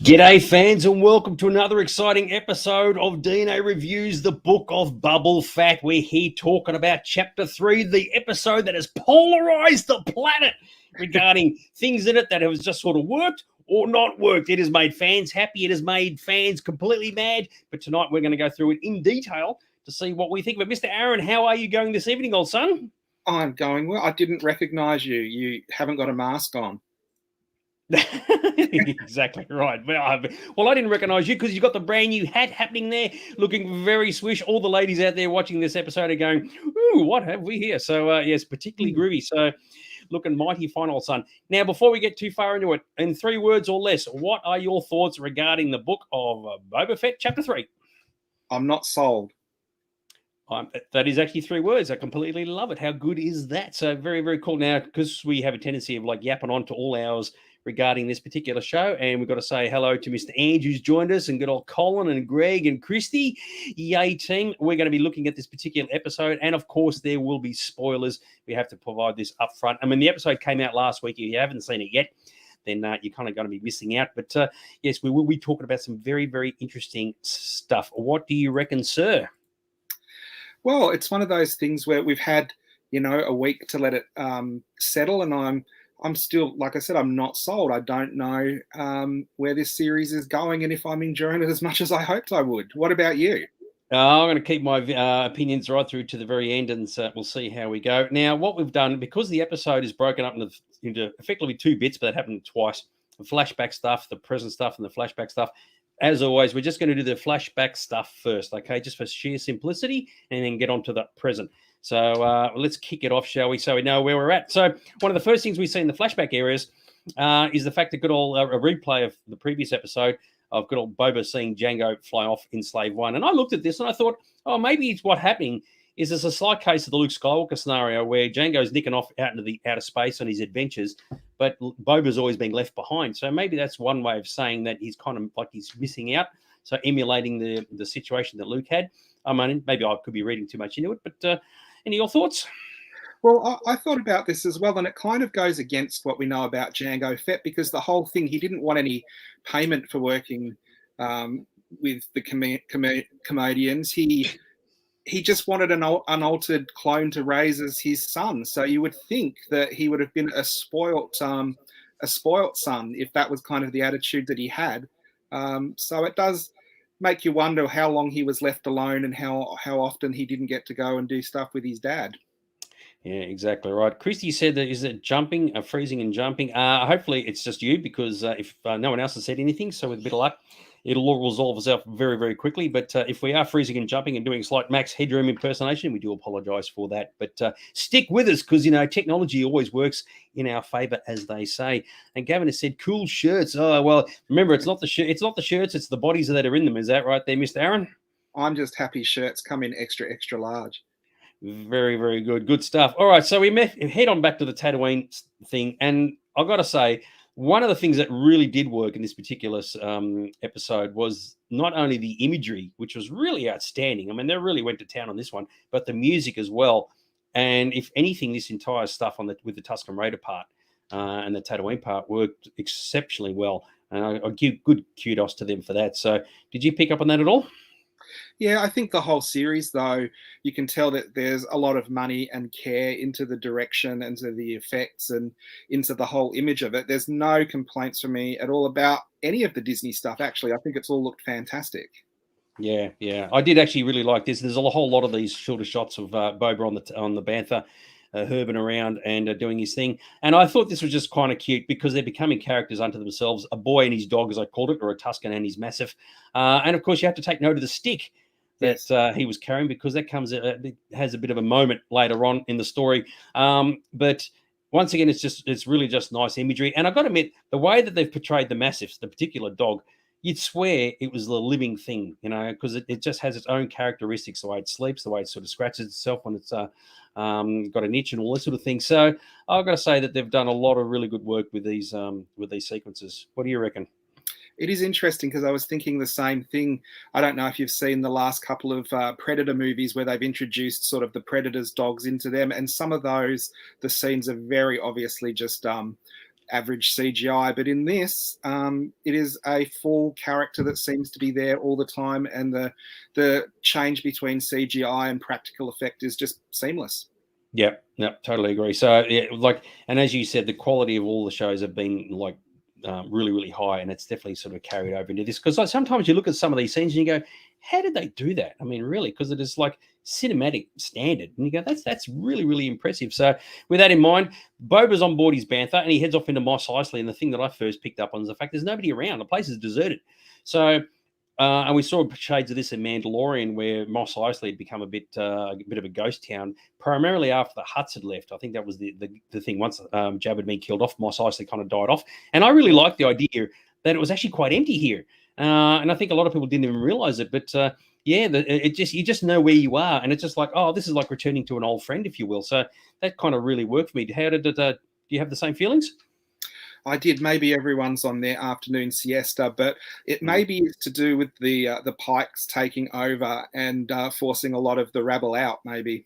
G'day fans and welcome to another exciting episode of DNA Reviews, the Book of Boba Fett. We're here talking about Chapter 3, the episode that has polarised the planet regarding things in it that have just sort of worked or not worked. It has made fans happy, it has made fans completely mad, but tonight we're going to go through it in detail to see what we think. But Mr. Aaron, how are you going this evening, old son? I'm going well. I didn't recognise you. You haven't got a mask on. Exactly right. Well, I didn't recognise you because you've got the brand new hat happening there, looking very swish. All the ladies out there watching this episode are going, "Ooh, what have we here?" So yes, particularly groovy. So looking mighty fine, old son. Now, before we get too far into it, in 3 words or less, what are your thoughts regarding the Book of Boba Fett, Chapter 3? I'm not sold. That is actually 3 words. I completely love it. How good is that? So very, very cool. Now, because we have a tendency of like yapping on to all hours regarding this particular show, and we've got to say hello to Mr. Andrew's joined us, and good old Colin and Greg and Christy. Yay, team. We're going to be looking at this particular episode, and of course, there will be spoilers. We have to provide this up front. I mean, the episode came out last week. If you haven't seen it yet, then you're kind of going to be missing out. But yes, we will be talking about some very, very interesting stuff. What do you reckon, sir? Well, it's one of those things where we've had, a week to let it settle, and I'm still, like I said, I'm not sold. I don't know where this series is going and if I'm enjoying it as much as I hoped I would. What about you? I'm going to keep my opinions right through to the very end, and we'll see how we go. Now, what we've done, because the episode is broken up into effectively 2 bits, but that happened twice, the flashback stuff, the present stuff, and the flashback stuff. As always, we're just going to do the flashback stuff first, okay, just for sheer simplicity, and then get on to the present. So let's kick it off, shall we, so we know where we're at. So one of the first things we see in the flashback areas is the fact that good old a replay of the previous episode of good old Boba seeing Django fly off in Slave One. And I looked at this and I thought, oh, maybe it's what's happening is it's a slight case of the Luke Skywalker scenario where Django's nicking off out into the outer space on his adventures, but Boba's always been left behind. So maybe that's one way of saying that he's kind of like he's missing out. So emulating the situation that Luke had. I mean, maybe I could be reading too much into it, but any of your thoughts? Well, I thought about this as well, and it kind of goes against what we know about Django Fett, because the whole thing, he didn't want any payment for working with the comedians. He just wanted an unaltered clone to raise as his son. So you would think that he would have been a spoilt son if that was kind of the attitude that he had. So it does make you wonder how long he was left alone and how often he didn't get to go and do stuff with his dad. Yeah, exactly right. Christy said that is it jumping, freezing and jumping. Hopefully it's just you, because if no one else has said anything, so with a bit of luck, it'll all resolve itself very, very quickly. But if we are freezing and jumping and doing a slight Max Headroom impersonation, we do apologise for that. But stick with us, because technology always works in our favour, as they say. And Gavin has said, "Cool shirts." Oh well, remember it's not the shirts, it's the bodies that are in them. Is that right, there, Mr. Aaron? I'm just happy shirts come in extra large. Very, very good. Good stuff. All right, so we head on back to the Tatooine thing, and I've got to say, one of the things that really did work in this particular episode was not only the imagery, which was really outstanding. I mean, they really went to town on this one, but the music as well. And if anything, this entire stuff with the Tusken Raider part and the Tatooine part worked exceptionally well. And I give good kudos to them for that. So did you pick up on that at all? Yeah, I think the whole series, though, you can tell that there's a lot of money and care into the direction and to the effects and into the whole image of it. There's no complaints from me at all about any of the Disney stuff, actually. I think it's all looked fantastic. Yeah. I did actually really like this. There's a whole lot of these shorter shots of Boba on the Bantha, herbing around and doing his thing. And I thought this was just kind of cute because they're becoming characters unto themselves, a boy and his dog, as I called it, or a Tusken and his massive. And, of course, you have to take note of the stick that he was carrying, because that it has a bit of a moment later on in the story. But once again, it's really just nice imagery. And I've got to admit, the way that they've portrayed the massives, the particular dog, you'd swear it was the living thing, because it just has its own characteristics, the way it sleeps, the way it sort of scratches itself when it's got an itch and all this sort of thing. So I've got to say that they've done a lot of really good work with these sequences. What do you reckon? It is interesting, because I was thinking the same thing. I don't know if you've seen the last couple of Predator movies where they've introduced sort of the Predator's dogs into them. And some of those, the scenes are very obviously just average CGI. But in this, it is a full character that seems to be there all the time, and the change between CGI and practical effect is just seamless. Yep, totally agree. So, yeah, like, and as you said, the quality of all the shows have been like really, really high, and it's definitely sort of carried over into this. Because like, sometimes you look at some of these scenes and you go, "How did they do that?" I mean, really, because it is like cinematic standard, and you go, "That's really, really impressive." So, with that in mind, Boba's on board his Bantha, and he heads off into Mos Eisley. And the thing that I first picked up on is the fact there's nobody around; the place is deserted. So. And we saw shades of this in Mandalorian, where Mos Eisley had become a bit of a ghost town, primarily after the Hutts had left. I think that was the thing. Once Jabba had been killed off, Mos Eisley kind of died off. And I really liked the idea that it was actually quite empty here. And I think a lot of people didn't even realize it. But you just know where you are, and it's just like, oh, this is like returning to an old friend, if you will. So that kind of really worked for me. How did it? Do you have the same feelings? I did. Maybe everyone's on their afternoon siesta, but it maybe is to do with the Pikes taking over and forcing a lot of the rabble out. Maybe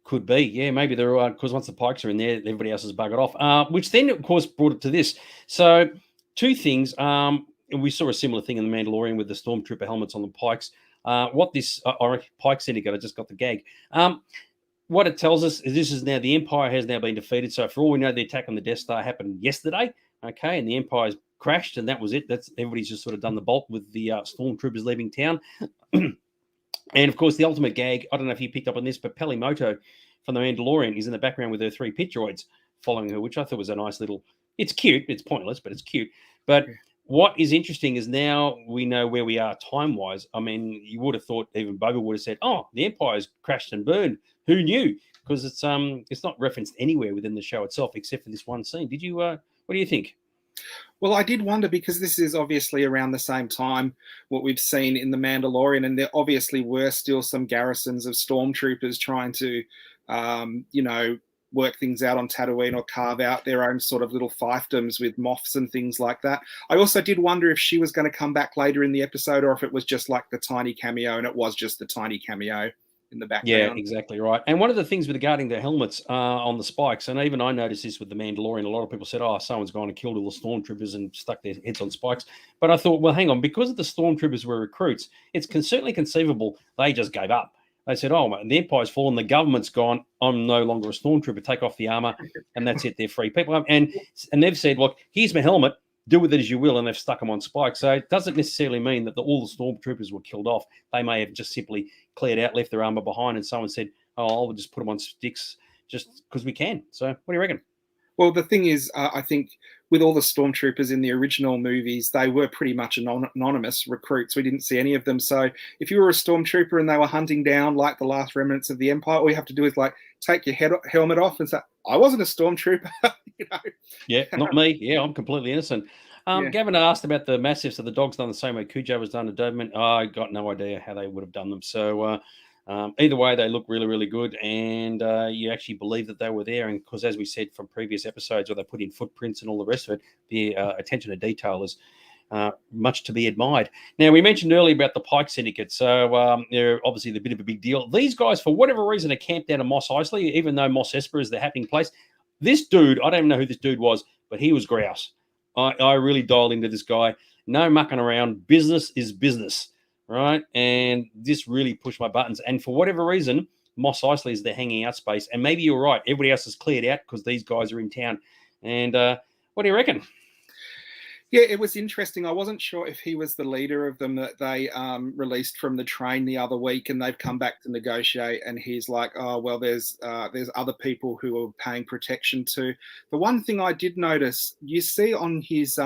could be, yeah. Maybe there are, because once the Pikes are in there, everybody else is buggered off. Which then, of course, brought it to this. So, two things. We saw a similar thing in the Mandalorian with the Stormtrooper helmets on the Pikes. What this Pike Syndicate? I just got the gag. What it tells us is this is now the Empire has now been defeated. So for all we know, the attack on the Death Star happened yesterday. Okay, and the Empire's crashed, and that was it. That's everybody's just sort of done the bolt with the stormtroopers leaving town. And of course, the ultimate gag. I don't know if you picked up on this, but Pelimoto from the Mandalorian is in the background with her 3 pit droids following her, which I thought was a nice little. It's cute. It's pointless, but it's cute. But what is interesting is now we know where we are time-wise. I mean, you would have thought even Boba would have said, "Oh, the Empire's crashed and burned." Who knew? Because it's not referenced anywhere within the show itself except for this one scene. Did you? What do you think? Well, I did wonder, because this is obviously around the same time what we've seen in The Mandalorian, and there obviously were still some garrisons of stormtroopers trying to, work things out on Tatooine or carve out their own sort of little fiefdoms with moths and things like that. I also did wonder if she was going to come back later in the episode, or if it was just like the tiny cameo, and it was just the tiny cameo in the background. Yeah, exactly right. And one of the things regarding the helmets on the spikes, and even I noticed this with the Mandalorian, a lot of people said, "Oh, someone's gone and killed all the stormtroopers and stuck their heads on spikes." But I thought, well, hang on, because the stormtroopers were recruits, it's certainly conceivable they just gave up. They said, "Oh, the Empire's fallen, the government's gone. I'm no longer a stormtrooper. Take off the armor, and that's it. They're free people." And they've said, "Look, here's my helmet. Do with it as you will," and they've stuck them on spikes. So it doesn't necessarily mean that all the stormtroopers were killed off. They may have just simply cleared out, left their armor behind, and someone said, "Oh, I'll just put them on sticks just because we can." So what do you reckon? Well, the thing is, I think with all the stormtroopers in the original movies, they were pretty much anonymous recruits. We didn't see any of them. So if you were a stormtrooper and they were hunting down like the last remnants of the Empire, all you have to do is like take your helmet off and say, "I wasn't a stormtrooper." Yeah, not me. Yeah, I'm completely innocent. Gavin asked about the massives. So the dog's done the same way Cujo was done to Doberman. I got no idea how they would have done them. So either way, they look really, really good, and you actually believe that they were there. And because, as we said from previous episodes, where they put in footprints and all the rest of it, the attention to detail is much to be admired. Now, we mentioned earlier about the Pike Syndicate, so they're obviously a bit of a big deal. These guys, for whatever reason, are camped down in Mos Eisley, even though Mos Espa is the happening place. This dude, I don't even know who this dude was, but he was grouse. I really dialed into this guy. No mucking around. Business is business, right? And this really pushed my buttons. And for whatever reason, Mos Eisley is the hanging out space. And maybe you're right. Everybody else is cleared out because these guys are in town. And what do you reckon? Yeah, it was interesting. I wasn't sure if he was the leader of them that they released from the train the other week, and they've come back to negotiate. And he's like, "Oh, well, there's other people who are paying protection too." The one thing I did notice, you see on his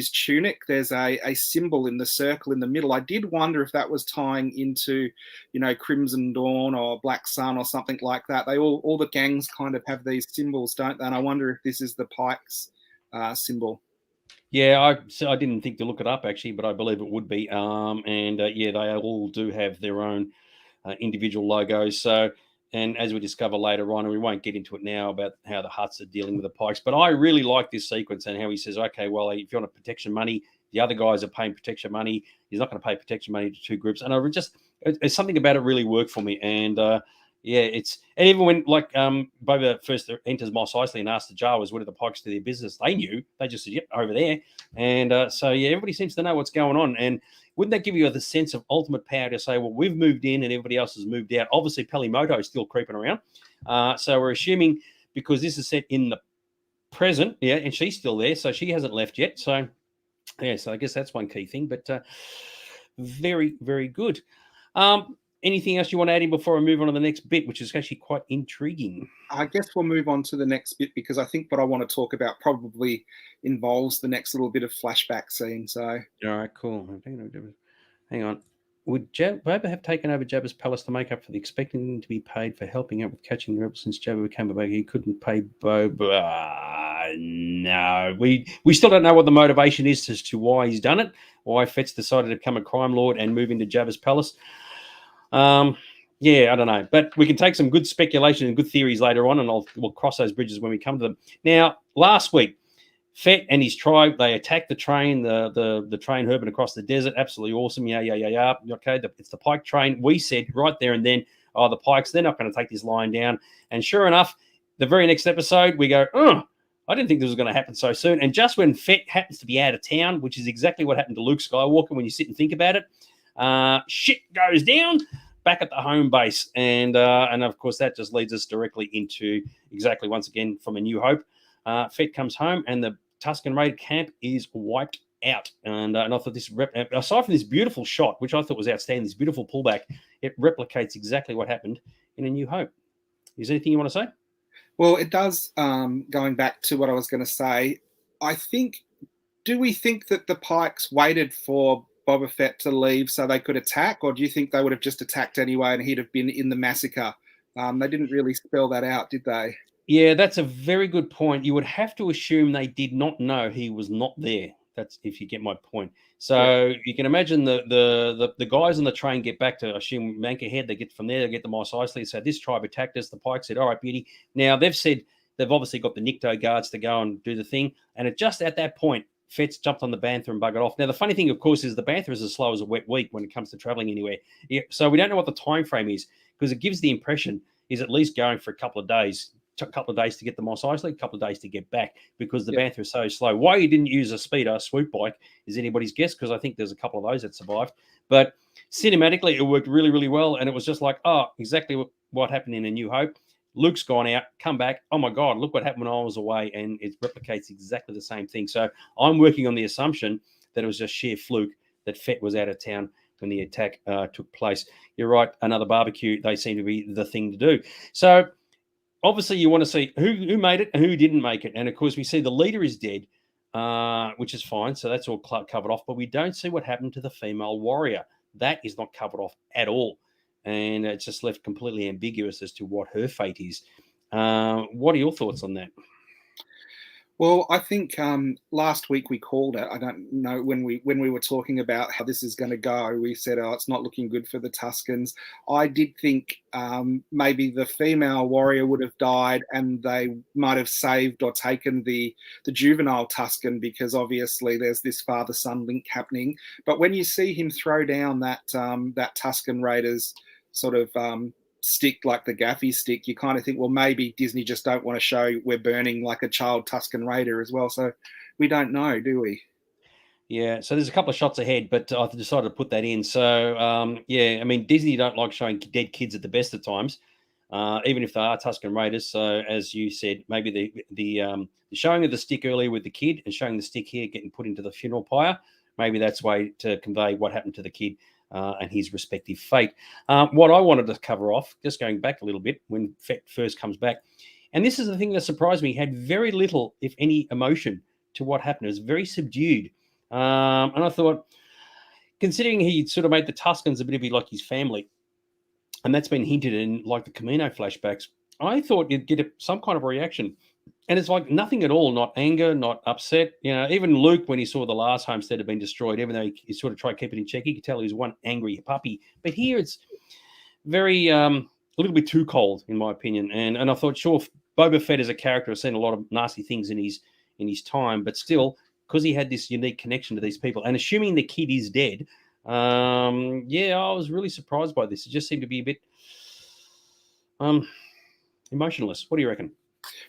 tunic, there's a symbol in the circle in the middle. I did wonder if that was tying into, Crimson Dawn or Black Sun or something like that. They all the gangs kind of have these symbols, don't they? And I wonder if this is the Pikes symbol. Yeah, I didn't think to look it up actually, but I believe it would be. They all do have their own individual logos. So, and as we discover later on, and we won't get into it now about how the Hutts are dealing with the Pikes, but I really like this sequence and how he says, "Okay, well, if you want protection money, the other guys are paying protection money. He's not going to pay protection money to two groups." And it's something about it really worked for me. And Yeah, and even when Boba first enters Mos Eisley and asks the Jawas, "What are the Pikes to their business?" They knew. They just said, "Yep, over there." And so everybody seems to know what's going on. And wouldn't that give you the sense of ultimate power to say, "Well, we've moved in and everybody else has moved out"? Obviously, Pelimoto is still creeping around. So we're assuming because this is set in the present, yeah, and she's still there, so she hasn't left yet. So yeah, so I guess that's one key thing. But very, very good. Anything else you want to add in before I move on to the next bit, which is actually quite intriguing? I guess we'll move on to the next bit because I think what I want to talk about probably involves the next little bit of flashback scene. So, all right, cool. Hang on. Would Boba have taken over Jabba's palace to make up for the expecting him to be paid for helping out with catching the rebels since Jabba became a bugger? He couldn't pay Boba. No, we still don't know what the motivation is as to why he's done it. Why Fett's decided to become a crime lord and move into Jabba's palace. Yeah, I don't know, but we can take some good speculation and good theories later on, and we'll cross those bridges when we come to them. Now, last week, Fett and his tribe, they attacked the train, the train Herbert across the desert. Absolutely awesome. Yeah. Okay, it's the Pike train. We said right there and then, the Pikes, they're not going to take this line down. And sure enough, the very next episode, we go, I didn't think this was going to happen so soon. And just when Fett happens to be out of town, which is exactly what happened to Luke Skywalker when you sit and think about it, shit goes down back at the home base. And of course, that just leads us directly into exactly, once again, from A New Hope. Fett comes home and the Tusken Raider camp is wiped out. And I thought this, aside from this beautiful shot, which I thought was outstanding, this beautiful pullback, it replicates exactly what happened in A New Hope. Is there anything you want to say? Well, it does. Going back to what I was going to say, do we think that the Pikes waited for Boba Fett to leave so they could attack, or do you think they would have just attacked anyway and he'd have been in the massacre? They didn't really spell that out, did they? Yeah, that's a very good point. You would have to assume they did not know he was not there. That's if you get my point. So yeah. You can imagine the guys on the train get back to, I assume, Manka Head. They get from there, they get to Mos Eisley. So this tribe attacked us. The Pike said, "All right, beauty." Now they've said they've obviously got the Nikto guards to go and do the thing. And just at that point, Fett's jumped on the Bantha and buggered off. Now the funny thing, of course, is the Bantha is as slow as a wet week when it comes to traveling anywhere. Yeah, so we don't know what the time frame is because it gives the impression he's at least going for a couple of days. A couple of days to get to Mos Eisley, a couple of days to get back because the Bantha is so slow. Why he didn't use a speeder swoop bike is anybody's guess because I think there's a couple of those that survived. But cinematically, it worked really, really well. And it was just like, exactly what happened in A New Hope. Luke's gone out, come back. Oh, my God, look what happened when I was away. And it replicates exactly the same thing. So I'm working on the assumption that it was just sheer fluke that Fett was out of town when the attack took place. You're right. Another barbecue, they seem to be the thing to do. So obviously, you want to see who made it and who didn't make it. And, of course, we see the leader is dead, which is fine. So that's all covered off. But we don't see what happened to the female warrior. That is not covered off at all. And it's just left completely ambiguous as to what her fate is. What are your thoughts on that? Well, I think last week we called it. I don't know when we were talking about how this is going to go. We said, it's not looking good for the Tuskens. I did think maybe the female warrior would have died, and they might have saved or taken the juvenile Tusken because obviously there's this father-son link happening. But when you see him throw down that Tusken Raiders sort of stick, like the gaffy stick, you kind of think, well, maybe Disney just don't want to show we're burning like a child Tusken Raider as well. So we don't know, do we? Yeah, so there's a couple of shots ahead, but I've decided to put that in. So, I mean, Disney don't like showing dead kids at the best of times, even if they are Tusken Raiders. So, as you said, maybe the showing of the stick earlier with the kid and showing the stick here getting put into the funeral pyre, maybe that's a way to convey what happened to the kid and his respective fate. What I wanted to cover off, just going back a little bit, when Fett first comes back, and this is the thing that surprised me, he had very little, if any, emotion to what happened. It was very subdued. And I thought, considering he sort of made the Tuskens a bit like his family, and that's been hinted in like the Camino flashbacks, I thought you'd get some kind of reaction. And it's like nothing at all, not anger, not upset. You know, even Luke, when he saw the last homestead had been destroyed, even though he sort of tried to keep it in check, he could tell he was one angry puppy. But here it's very, a little bit too cold, in my opinion. And I thought, sure, Boba Fett as a character has seen a lot of nasty things in his time, but still, because he had this unique connection to these people, and assuming the kid is dead, I was really surprised by this. It just seemed to be a bit, Emotionless. What do you reckon?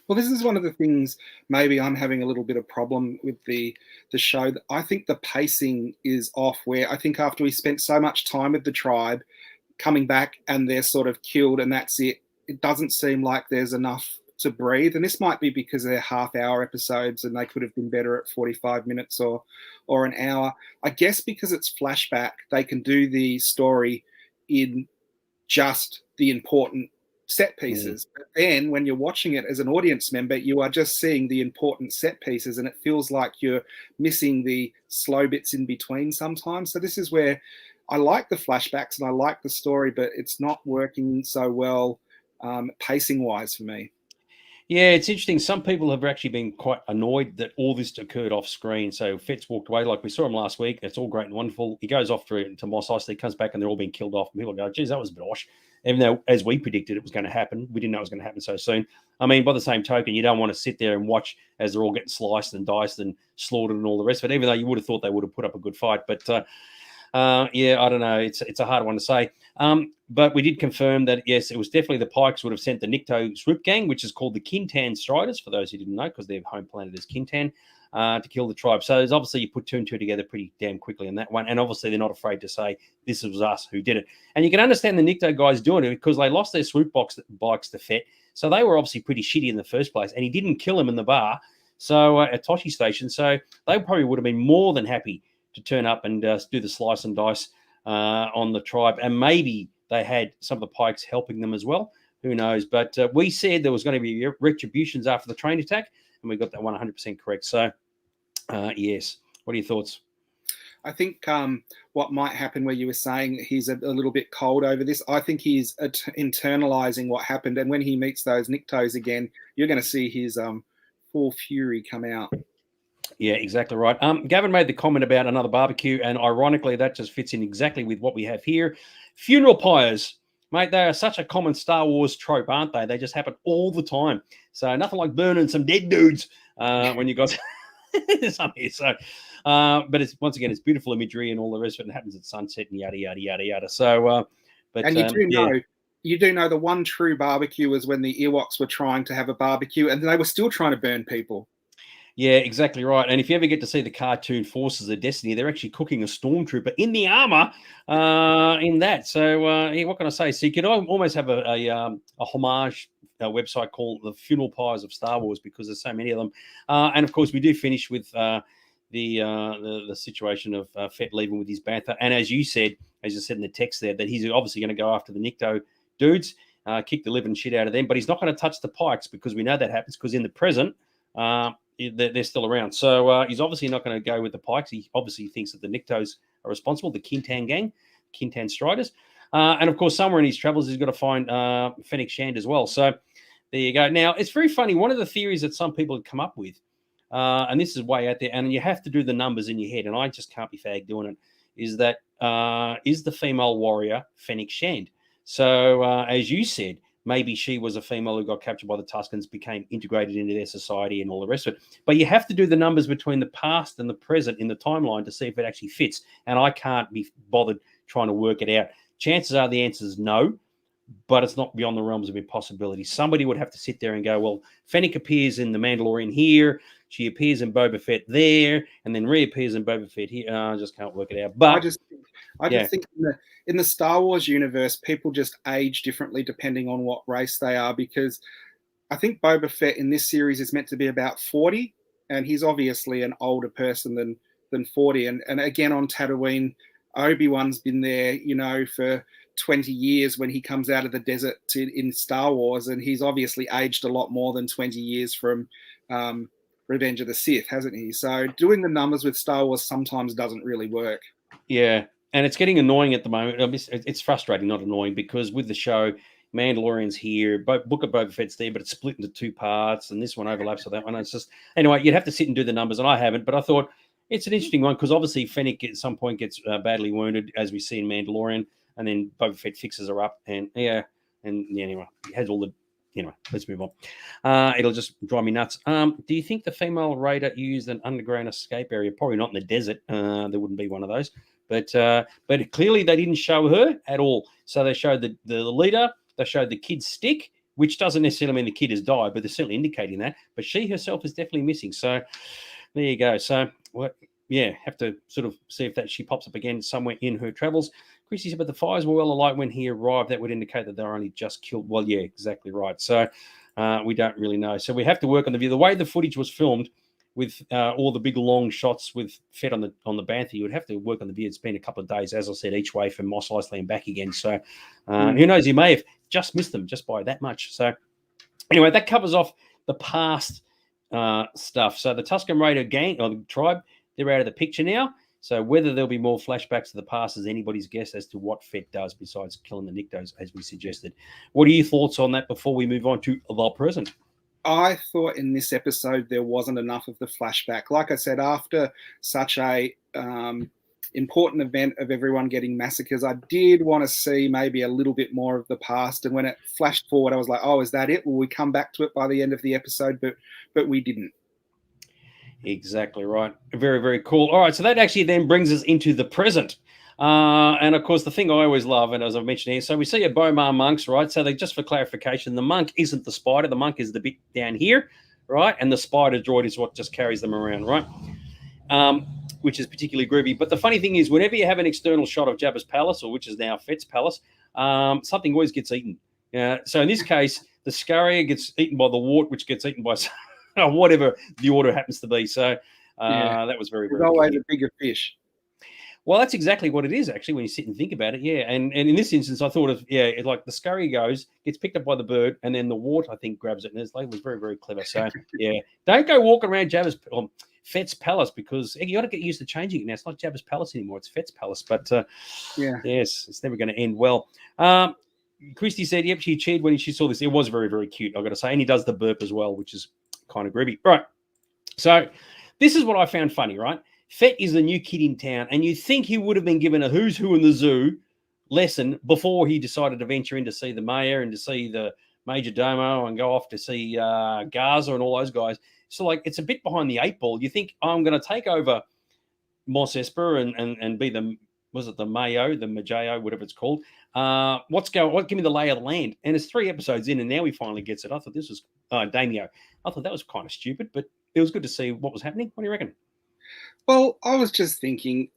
Well, this is one of the things maybe I'm having a little bit of problem with the show. I think the pacing is off, where I think after we spent so much time with the tribe, coming back and they're sort of killed and that's it, it doesn't seem like there's enough to breathe. And this might be because they're half-hour episodes and they could have been better at 45 minutes or an hour. I guess because it's flashback, they can do the story in just the important set pieces. But then when you're watching it as an audience member, you are just seeing the important set pieces and it feels like you're missing the slow bits in between sometimes. So this is where I like the flashbacks and I like the story, but it's not working so well pacing wise for me. Yeah, it's interesting. Some people have actually been quite annoyed that all this occurred off screen. So Fett's walked away, like we saw him last week. It's all great and wonderful. He goes off to Mos Eisley, comes back, and they're all being killed off. And people go, geez, that was a bit osh. Even though, as we predicted, it was going to happen. We didn't know it was going to happen so soon. I mean, by the same token, you don't want to sit there and watch as they're all getting sliced and diced and slaughtered and all the rest of it, even though you would have thought they would have put up a good fight. But yeah, I don't know. It's a hard one to say. But we did confirm that, yes, it was definitely the Pikes would have sent the Nikto swoop gang, which is called the Kintan Striders, for those who didn't know, because their home planet is Kintan, to kill the tribe. So there's obviously you put two and two together pretty damn quickly on that one. And obviously they're not afraid to say, this was us who did it. And you can understand the Nikto guys doing it because they lost their swoop bikes to Fett. So they were obviously pretty shitty in the first place. And he didn't kill him in the bar, so at Toshi Station. So they probably would have been more than happy to turn up and do the slice and dice on the tribe. And maybe they had some of the Pikes helping them as well. Who knows? But we said there was going to be retributions after the train attack, and we got that 100% correct. So, yes. What are your thoughts? I think what might happen where you were saying he's a little bit cold over this, I think he's internalizing what happened. And when he meets those Niktos again, you're going to see his full fury come out. Yeah, exactly right. Gavin made the comment about another barbecue, and ironically, that just fits in exactly with what we have here. Funeral pyres, mate, they are such a common Star Wars trope, aren't they? They just happen all the time. So nothing like burning some dead dudes when you got some here. So, but it's once again, it's beautiful imagery and all the rest of it. It happens at sunset and yada yada yada yada. So, but and you do know the one true barbecue was when the Ewoks were trying to have a barbecue and they were still trying to burn people. Yeah, exactly right. And if you ever get to see the cartoon Forces of Destiny, they're actually cooking a stormtrooper in the armor in that. So what can I say? So you could almost have a homage website called the Funeral Pyres of Star Wars because there's so many of them. And of course, we do finish with the situation of Fett leaving with his bantha. And as you said in the text there, that he's obviously going to go after the Nikto dudes, kick the living shit out of them. But he's not going to touch the Pikes because we know that happens because in the present, they're still around. So he's obviously not going to go with the Pikes. He obviously thinks that the Niktos are responsible, the Kintan gang, Kintan Striders. And, of course, somewhere in his travels, he's got to find Fennec Shand as well. So there you go. Now, it's very funny. One of the theories that some people have come up with, and this is way out there, and you have to do the numbers in your head, and I just can't be fagged doing it, is that is the female warrior Fennec Shand? So, as you said, maybe she was a female who got captured by the Tuskens, became integrated into their society and all the rest of it. But you have to do the numbers between the past and the present in the timeline to see if it actually fits. And I can't be bothered trying to work it out. Chances are the answer is no, but it's not beyond the realms of impossibility. Somebody would have to sit there and go, well, Fennec appears in The Mandalorian here, she appears in Boba Fett there, and then reappears in Boba Fett here. I just can't work it out. But I just think in the Star Wars universe, people just age differently depending on what race they are, because I think Boba Fett in this series is meant to be about 40, and he's obviously an older person than 40. And again, on Tatooine, Obi-Wan's been there, for 20 years when he comes out of the desert in Star Wars, and he's obviously aged a lot more than 20 years from Revenge of the Sith, hasn't he? So doing the numbers with Star Wars sometimes doesn't really work. Yeah, and it's getting annoying at the moment. It's frustrating, not annoying, because with the show, Mandalorian's here, Book of Boba Fett's there, but it's split into two parts, and this one overlaps with that one. It's just, anyway, you'd have to sit and do the numbers, and I haven't, but I thought it's an interesting one because obviously Fennec at some point gets badly wounded, as we see in Mandalorian, and then Boba Fett fixes her up, and anyway, he has all the. Anyway, let's move on. It'll just drive me nuts. Do you think the female raider used an underground escape area? Probably not in the desert. There wouldn't be one of those. But clearly they didn't show her at all. So they showed the leader. They showed the kid's stick, which doesn't necessarily mean the kid has died, but they're certainly indicating that. But she herself is definitely missing. So there you go. So, have to sort of see if that she pops up again somewhere in her travels. Christy said, but the fires were well alight when he arrived. That would indicate that they're only just killed. Well, yeah, exactly right. So we don't really know. So we have to work on the view. The way the footage was filmed with all the big long shots with Fett on the bantha, you would have to work on the view. It's been a couple of days, as I said, each way from Mos Eisley and back again. So who knows? You may have just missed them just by that much. So anyway, that covers off the past stuff. So the Tusken Raider gang, or the tribe, they're out of the picture now. So whether there'll be more flashbacks to the past is anybody's guess as to what Fett does besides killing the Niktos, as we suggested. What are your thoughts on that before we move on to the present? I thought in this episode there wasn't enough of the flashback. Like I said, after such a important event of everyone getting massacres, I did want to see maybe a little bit more of the past. And when it flashed forward, I was like, oh, is that it? Will we come back to it by the end of the episode? But we didn't. Exactly right. Very, very cool. All right, so that actually then brings us into the present. And of course, the thing I always love, and as I've mentioned here, so we see a Bomar monks, right? So just for clarification, the monk isn't the spider. The monk is the bit down here, right? And the spider droid is what just carries them around, right? Which is particularly groovy. But the funny thing is, whenever you have an external shot of Jabba's palace, or which is now Fett's palace, something always gets eaten. So in this case, the scurrier gets eaten by the wart, which gets eaten by whatever the order happens to be. So that was very, very always a bigger fish. Well, that's exactly what it is, actually, when you sit and think about it. Yeah. And in this instance, I thought of, like the scurry gets picked up by the bird, and then the wart, I think, grabs it. And it was very, very clever. So, don't go walking around Fett's palace, because you got to get used to changing it now. It's not Jabba's palace anymore. It's Fett's palace. But, yes, it's never going to end well. Christy said, yep, she cheered when she saw this. It was very, very cute, I've got to say. And he does the burp as well, which is kind of groovy. Right. So this is what I found funny, right? Fett is the new kid in town, and you think he would have been given a who's who in the zoo lesson before he decided to venture in to see the mayor and to see the major domo and go off to see Gaza and all those guys. So, it's a bit behind the eight ball. You think, I'm going to take over Mos Espa and be the Mayo, the Majo, whatever it's called. Give me the lay of the land. And it's 3 episodes in, and now he finally gets it. I thought this was Damio. I thought that was kind of stupid, but it was good to see what was happening. What do you reckon? Well, I was just thinking,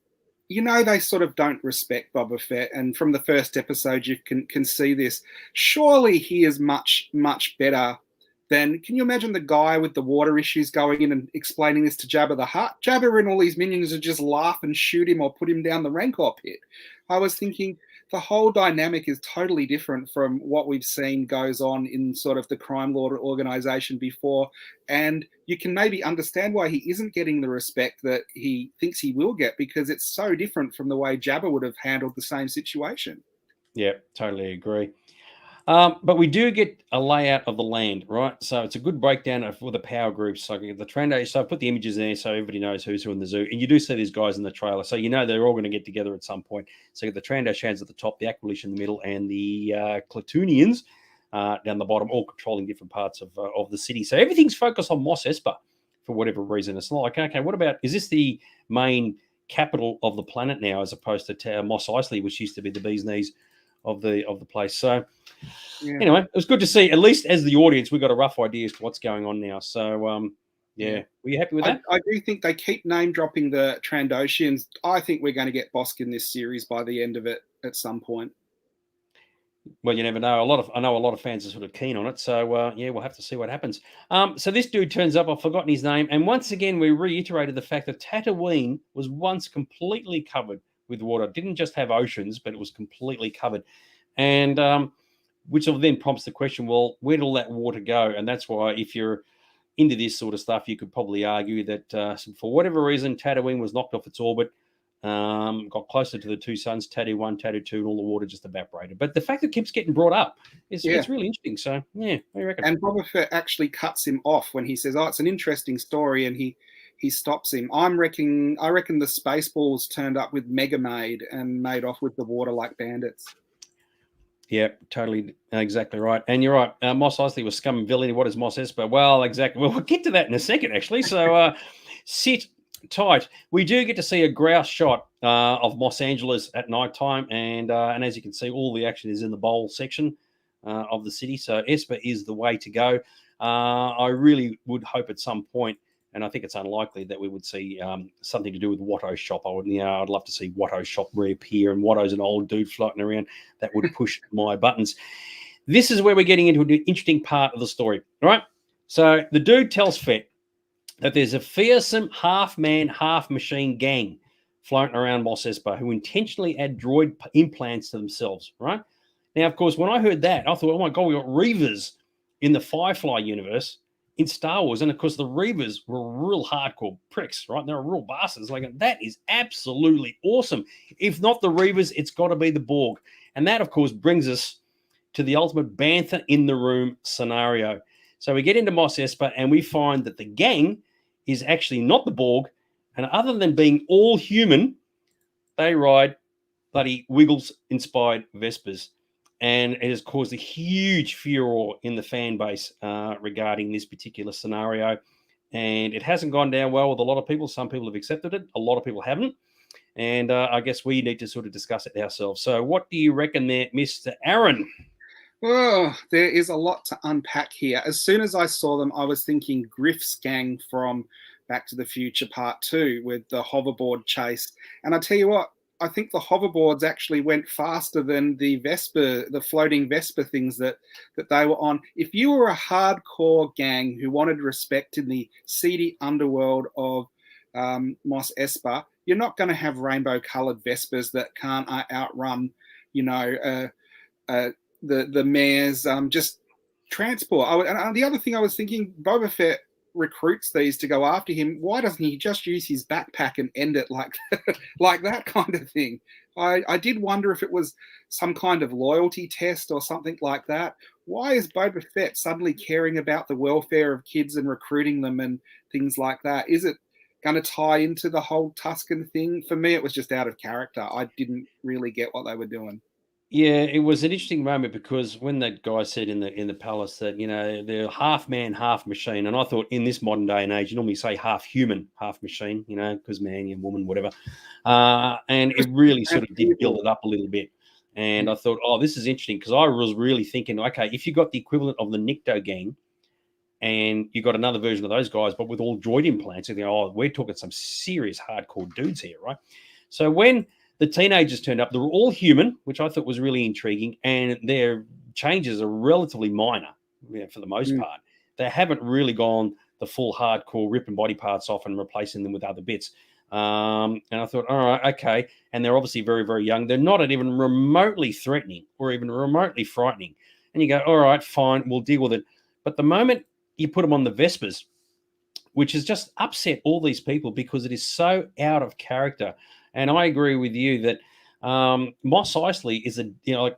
they sort of don't respect Boba Fett, and from the first episode you can see this. Surely he is much, much better than, can you imagine the guy with the water issues going in and explaining this to Jabba the Hutt? Jabba and all these minions would just laugh and shoot him or put him down the Rancor pit. I was thinking the whole dynamic is totally different from what we've seen goes on in sort of the crime lord organization before. And you can maybe understand why he isn't getting the respect that he thinks he will get, because it's so different from the way Jabba would have handled the same situation. Yeah, totally agree. But we do get a layout of the land, right? So it's a good breakdown of the power groups. So the Trandoshan, so I put the images there so everybody knows who's who in the zoo. And you do see these guys in the trailer. So they're all going to get together at some point. So the Trandoshans at the top, the Aqualish in the middle, and the Klatooinians down the bottom, all controlling different parts of the city. So everything's focused on Mos Espa for whatever reason. It's not like, okay, is this the main capital of the planet now, as opposed to Mos Eisley, which used to be the bee's knees of the place. So anyway, it was good to see, at least as the audience, we got a rough idea as to what's going on now. So were you happy with that? I do think they keep name dropping the Trandoshans. I think we're going to get Bosk in this series by the end of it at some point. Well, you never know. I know a lot of fans are sort of keen on it. So we'll have to see what happens. So this dude turns up. I've forgotten his name, and once again we reiterated the fact that Tatooine was once completely covered with water. It didn't just have oceans, but it was completely covered. And which then prompts the question, well, where did all that water go? And that's why, if you're into this sort of stuff, you could probably argue that for whatever reason, Tatooine was knocked off its orbit, got closer to the two suns, Tatoo 1, Tatoo 2, and all the water just evaporated. But the fact that it keeps getting brought up is it's really interesting. So, what do you reckon? And Boba Fett actually cuts him off when he says, it's an interesting story, and he stops him. I reckon the Spaceballs turned up with Mega Maid and made off with the water like bandits. Yeah, totally, exactly right. And you're right. Mos Eisley was scum and villainy. What is Mos Espa? Well, exactly. Well, we'll get to that in a second, actually. So sit tight. We do get to see a grouse shot of Los Angeles at nighttime, and as you can see, all the action is in the bowl section of the city. So Esper is the way to go. I really would hope at some point, and I think it's unlikely, that we would see something to do with Watto's shop. I'd love to see Watto's shop reappear, and Watto's an old dude floating around that would push my buttons. This is where we're getting into an interesting part of the story, right? So the dude tells Fett that there's a fearsome half-man, half-machine gang floating around Mos Espa who intentionally add droid implants to themselves, right? Now, of course, when I heard that, I thought, oh my God, we got Reavers in the Firefly universe in Star Wars. And of course, the Reavers were real hardcore pricks, right? They're real bastards. Like, that is absolutely awesome. If not the Reavers, it's got to be the Borg. And that, of course, brings us to the ultimate Bantha in the room scenario. So we get into Mos Espa and we find that the gang is actually not the Borg. And other than being all human, they ride bloody Wiggles-inspired Vespers. And it has caused a huge furor in the fan base regarding this particular scenario. And it hasn't gone down well with a lot of people. Some people have accepted it. A lot of people haven't. And I guess we need to sort of discuss it ourselves. So what do you reckon there, Mr. Aaron? Oh, there is a lot to unpack here. As soon as I saw them, I was thinking Griff's gang from Back to the Future Part 2 with the hoverboard chase. And I tell you what, I think the hoverboards actually went faster than the Vespa, the floating Vespa things that they were on. If you were a hardcore gang who wanted respect in the seedy underworld of Mos Espa, you're not going to have rainbow-coloured Vespas that can't outrun, the mayor's just transport. And the other thing I was thinking, Boba Fett recruits these to go after him. Why doesn't he just use his backpack and end it like that kind of thing? I did wonder if it was some kind of loyalty test or something like that. Why is Boba Fett suddenly caring about the welfare of kids and recruiting them and things like that? Is it going to tie into the whole Tusken thing? For me, it was just out of character. I didn't really get what they were doing. Yeah, it was an interesting moment because when that guy said in the palace that, they're half man, half machine, and I thought in this modern day and age, you normally say half human, half machine, because man, you're woman, whatever. And it really sort of did build it up a little bit. And I thought, oh, this is interesting, because I was really thinking, okay, if you got the equivalent of the Nikto gang and you got another version of those guys, but with all droid implants, you think, oh, we're talking some serious hardcore dudes here, right? So when the teenagers turned up, they were all human, which I thought was really intriguing, and their changes are relatively minor for the most part. They haven't really gone the full hardcore ripping body parts off and replacing them with other bits. And I thought, all right, okay. And they're obviously very, very young. They're not even remotely threatening or even remotely frightening. And you go, all right, fine, we'll deal with it. But the moment you put them on the Vespers, which has just upset all these people because it is so out of character. And I agree with you that Mos Eisley is or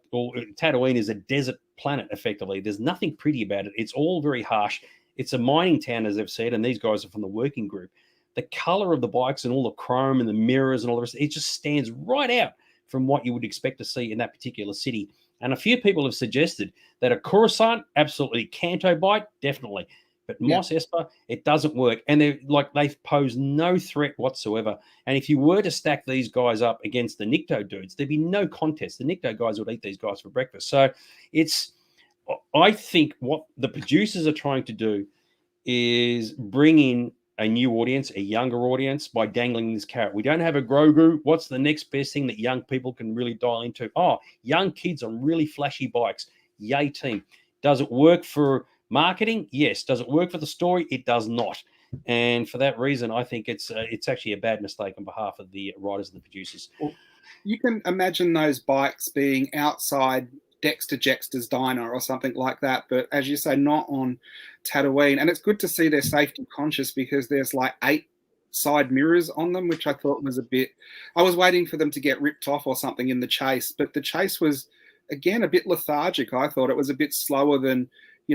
Tatooine is a desert planet, effectively. There's nothing pretty about it. It's all very harsh. It's a mining town, as I've said, and these guys are from the working group. The color of the bikes and all the chrome and the mirrors and all the rest, it just stands right out from what you would expect to see in that particular city. And a few people have suggested that a Coruscant, absolutely. Canto Bite, definitely. But Mos Espa, it doesn't work. And they pose no threat whatsoever. And if you were to stack these guys up against the Nikto dudes, there'd be no contest. The Nikto guys would eat these guys for breakfast. So I think what the producers are trying to do is bring in a new audience, a younger audience, by dangling this carrot. We don't have a Grogu. What's the next best thing that young people can really dial into? Oh, young kids on really flashy bikes. Yay, team. Does it work for marketing? Yes. Does it work for the story? It does not. And for that reason, I think it's actually a bad mistake on behalf of the writers and the producers. Well, you can imagine those bikes being outside Dexter Jettster's diner or something like that, but as you say, not on Tatooine. And it's good to see they're safety conscious because there's like 8 side mirrors on them, which I thought was a bit... I was waiting for them to get ripped off or something in the chase, but the chase was, again, a bit lethargic. I thought it was a bit slower than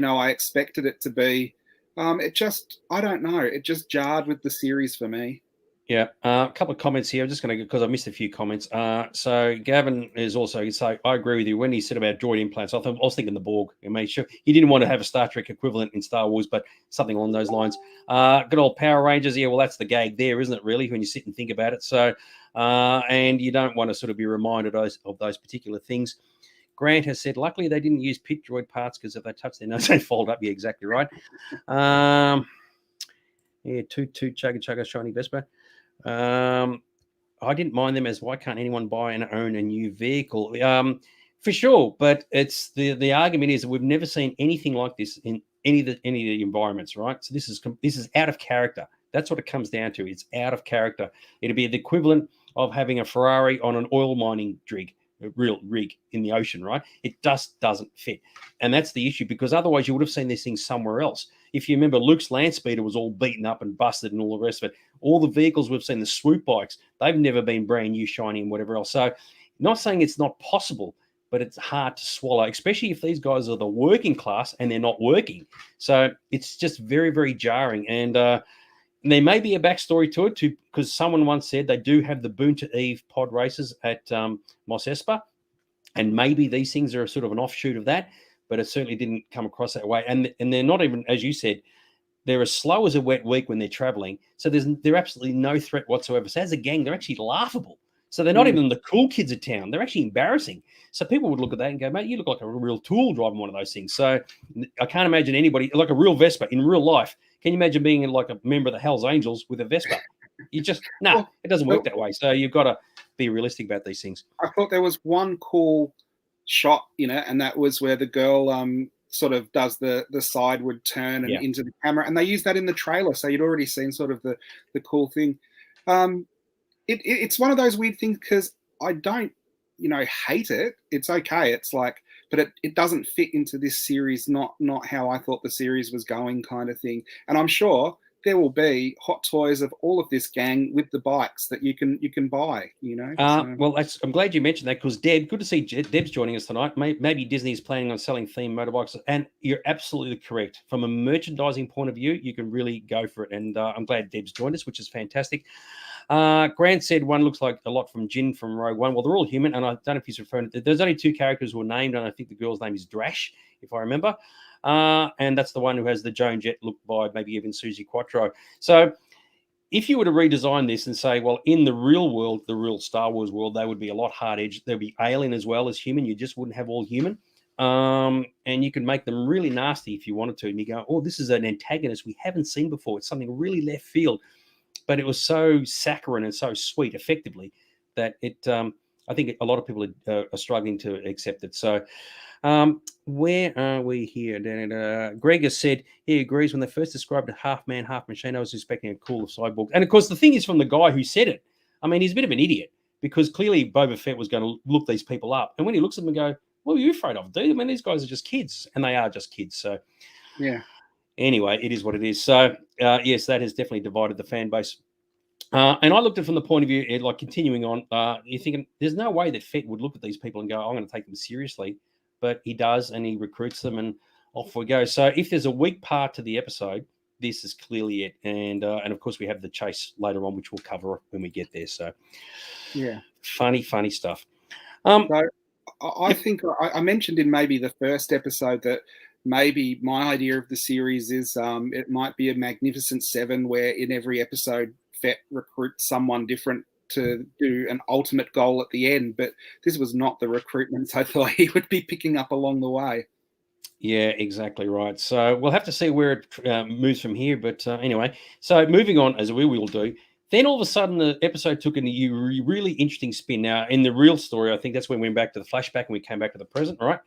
I expected it to be. It just, I don't know, it just jarred with the series for me. Yeah, a couple of comments here. I'm just going to, because I missed a few comments. So Gavin is also, so I agree with you. When he said about droid implants, I was thinking the Borg. I mean, sure, he didn't want to have a Star Trek equivalent in Star Wars, but something along those lines. Good old Power Rangers. Yeah, well, that's the gag there, isn't it, really, when you sit and think about it? So, and you don't want to sort of be reminded of those particular things. Grant has said, luckily they didn't use pit droid parts because if they touch their nose, they fold up. Yeah, exactly right. Yeah, toot chugga chugga shiny Vespa. I didn't mind them as why can't anyone buy and own a new vehicle? For sure, but it's the argument is that we've never seen anything like this in any of the environments, right? So this is out of character. That's what it comes down to. It's out of character. It'd be the equivalent of having a Ferrari on an oil mining rig, a real rig in the ocean, right? It just doesn't fit, and that's the issue because otherwise you would have seen these things somewhere else. If you remember, Luke's land speeder was all beaten up and busted and all the rest of it. All the vehicles we've seen, the swoop bikes, they've never been brand new, shiny, and whatever else. So, not saying it's not possible, but it's hard to swallow, especially if these guys are the working class and they're not working. So it's just very, very jarring. And there may be a backstory to it too, because someone once said they do have the Boon to Eve pod races at Mos Espa, and maybe these things are sort of an offshoot of that. But it certainly didn't come across that way. And they're not even, as you said, they're as slow as a wet week when they're traveling. So they're absolutely no threat whatsoever. So as a gang, they're actually laughable. So they're not even the cool kids of town. They're actually embarrassing. So people would look at that and go, mate, you look like a real tool driving one of those things. So I can't imagine anybody, like a real Vespa in real life. Can you imagine being like a member of the Hells Angels with a Vespa? You just, it doesn't work that way. So you've got to be realistic about these things. I thought there was one cool shot in it, and that was where the girl sort of does the sideward turn and into the camera, and they used that in the trailer, so you'd already seen sort of the cool thing. It's one of those weird things because I don't hate it. It's okay. It's like, but it doesn't fit into this series, not how I thought the series was going, kind of thing. And I'm sure there will be hot toys of all of this gang with the bikes that you can buy, So. Well, I'm glad you mentioned that because Deb, good to see Deb's joining us tonight. Maybe Disney is planning on selling themed motorbikes, and you're absolutely correct. From a merchandising point of view, you can really go for it, and I'm glad Deb's joined us, which is fantastic. Grant said one looks like a lot from Jin from Rogue One. Well, they're all human, and I don't know if he's referring to. There's only two characters who were named, and I think the girl's name is Drash, if I remember. And that's the one who has the Joan Jett look by maybe even Susie Quattro. So if you were to redesign this and say, well, in the real world, the real Star Wars world, they would be a lot hard-edged. There'd be alien as well as human. You just wouldn't have all human. And you can make them really nasty if you wanted to. And you go, oh, this is an antagonist we haven't seen before. It's something really left field. But it was so saccharine and so sweet, effectively, that I think a lot of people are struggling to accept it. So where are we here? Greg has said he agrees when they first described a half man, half machine. I was expecting a cooler cyborg. And of course, the thing is from the guy who said it. I mean, he's a bit of an idiot because clearly Boba Fett was going to look these people up. And when he looks at them and go, what are you afraid of, dude? I mean, these guys are just kids, and they are just kids. So, yeah. Anyway, it is what it is. So, yes, that has definitely divided the fan base. And I looked at it from the point of view, like continuing on, you're thinking there's no way that Fett would look at these people and go, I'm going to take them seriously. But he does, and he recruits them, and off we go. So if there's a weak part to the episode, this is clearly it. And of course, we have the chase later on, which we'll cover when we get there. So, yeah, funny stuff. So I think I mentioned in maybe the first episode that maybe my idea of the series is it might be a Magnificent Seven, where in every episode Fett recruits someone different to do an ultimate goal at the end, but this was not the recruitments I thought he would be picking up along the way. Yeah, exactly right. So we'll have to see where it moves from here. But anyway, so moving on, as we will do, then all of a sudden the episode took a really interesting spin. Now, in the real story, I think that's when we went back to the flashback and we came back to the present, right?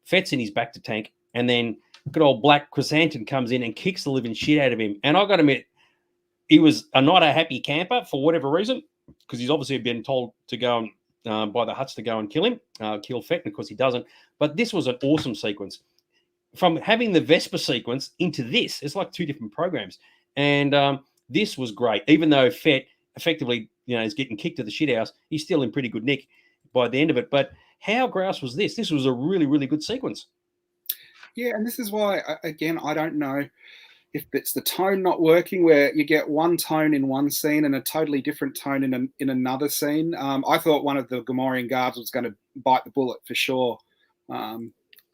Fett's in his back to tank, and then good old Black Chrysanthemum comes in and kicks the living shit out of him. And I've got to admit, he was not a happy camper for whatever reason, because he's obviously been told to go and by the Hutts to go and kill him, kill Fett, and of course he doesn't. But this was an awesome sequence. From having the Vespa sequence into this, it's like two different programs. And this was great. Even though Fett effectively, is getting kicked to the shit house, he's still in pretty good nick by the end of it. But how grouse was this? This was a really, really good sequence. Yeah, and this is why, again, I don't know if it's the tone not working, where you get one tone in one scene and a totally different tone in another scene. I thought one of the Gamorrean guards was going to bite the bullet for sure, kind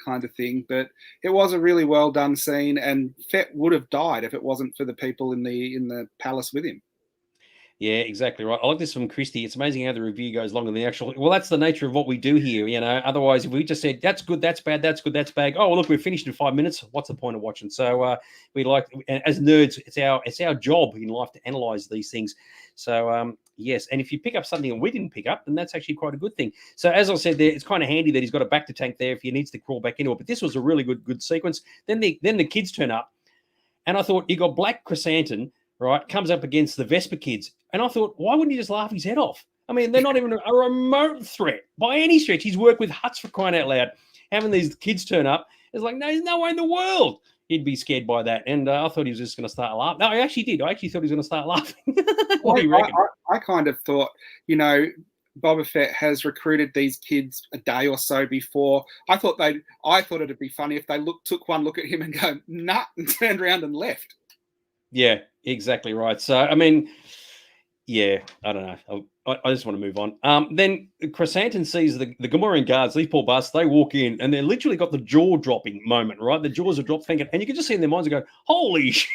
of thing. But it was a really well done scene, and Fett would have died if it wasn't for the people in the palace with him. Yeah, exactly right. I like this from Christy. It's amazing how the review goes longer than the actual. Well, that's the nature of what we do here, you know. Otherwise, if we just said that's good, that's bad, that's good, that's bad. Oh, well, look, we're finished in 5 minutes. What's the point of watching? So we like, as nerds, it's our job in life to analyze these things. So yes, and if you pick up something that we didn't pick up, then that's actually quite a good thing. So as I said, there, it's kind of handy that he's got a back to tank there if he needs to crawl back into it. But this was a really good sequence. Then the kids turn up, and I thought you got Black Chrysanthemum, right, comes up against the Vespa kids. And I thought, why wouldn't he just laugh his head off? I mean, they're not even a remote threat by any stretch. He's worked with Huts, for crying out loud. Having these kids turn up, it's like, no, there's no way in the world he'd be scared by that. And I thought he was just going to start laughing. No, I actually did. I actually thought he was going to start laughing. What do you reckon? I kind of thought, you know, Boba Fett has recruited these kids a day or so before. I thought it'd be funny if they took one look at him and go, nah, and turned around and left. Yeah, exactly right. So, I mean, yeah, I don't know. I just want to move on. Then Chrysanthemum sees the Gamorrean guards, these poor bastards, they walk in and they literally got the jaw-dropping moment, right? The jaws are dropped thinking, and you can just see in their minds and go, holy shit,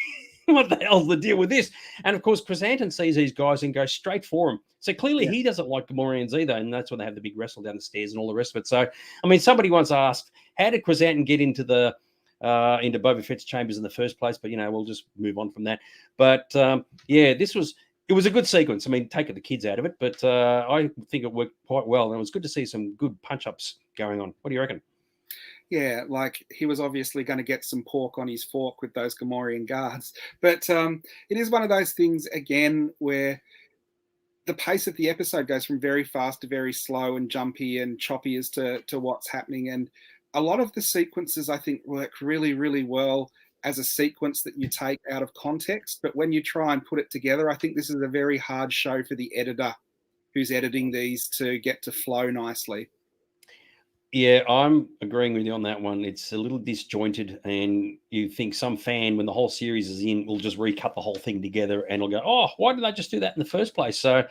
what the hell's the deal with this? And, of course, Chrysanthemum sees these guys and goes straight for them. So clearly he doesn't like Gamorreans either, and that's when they have the big wrestle down the stairs and all the rest of it. So, I mean, somebody once asked, how did Chrysanthemum get into into Boba Fett's chambers in the first place? But, you know, we'll just move on from that. But, yeah, it was a good sequence. I mean, take the kids out of it, but I think it worked quite well. And it was good to see some good punch-ups going on. What do you reckon? Yeah, like he was obviously going to get some pork on his fork with those Gamorrean guards. But it is one of those things, again, where the pace of the episode goes from very fast to very slow and jumpy and choppy as to what's happening. And a lot of the sequences, I think, work really, really well as a sequence that you take out of context. But when you try and put it together, I think this is a very hard show for the editor who's editing these to get to flow nicely. Yeah, I'm agreeing with you on that one. It's a little disjointed, and you think some fan, when the whole series is in, will just recut the whole thing together and will go, oh, why did I just do that in the first place? So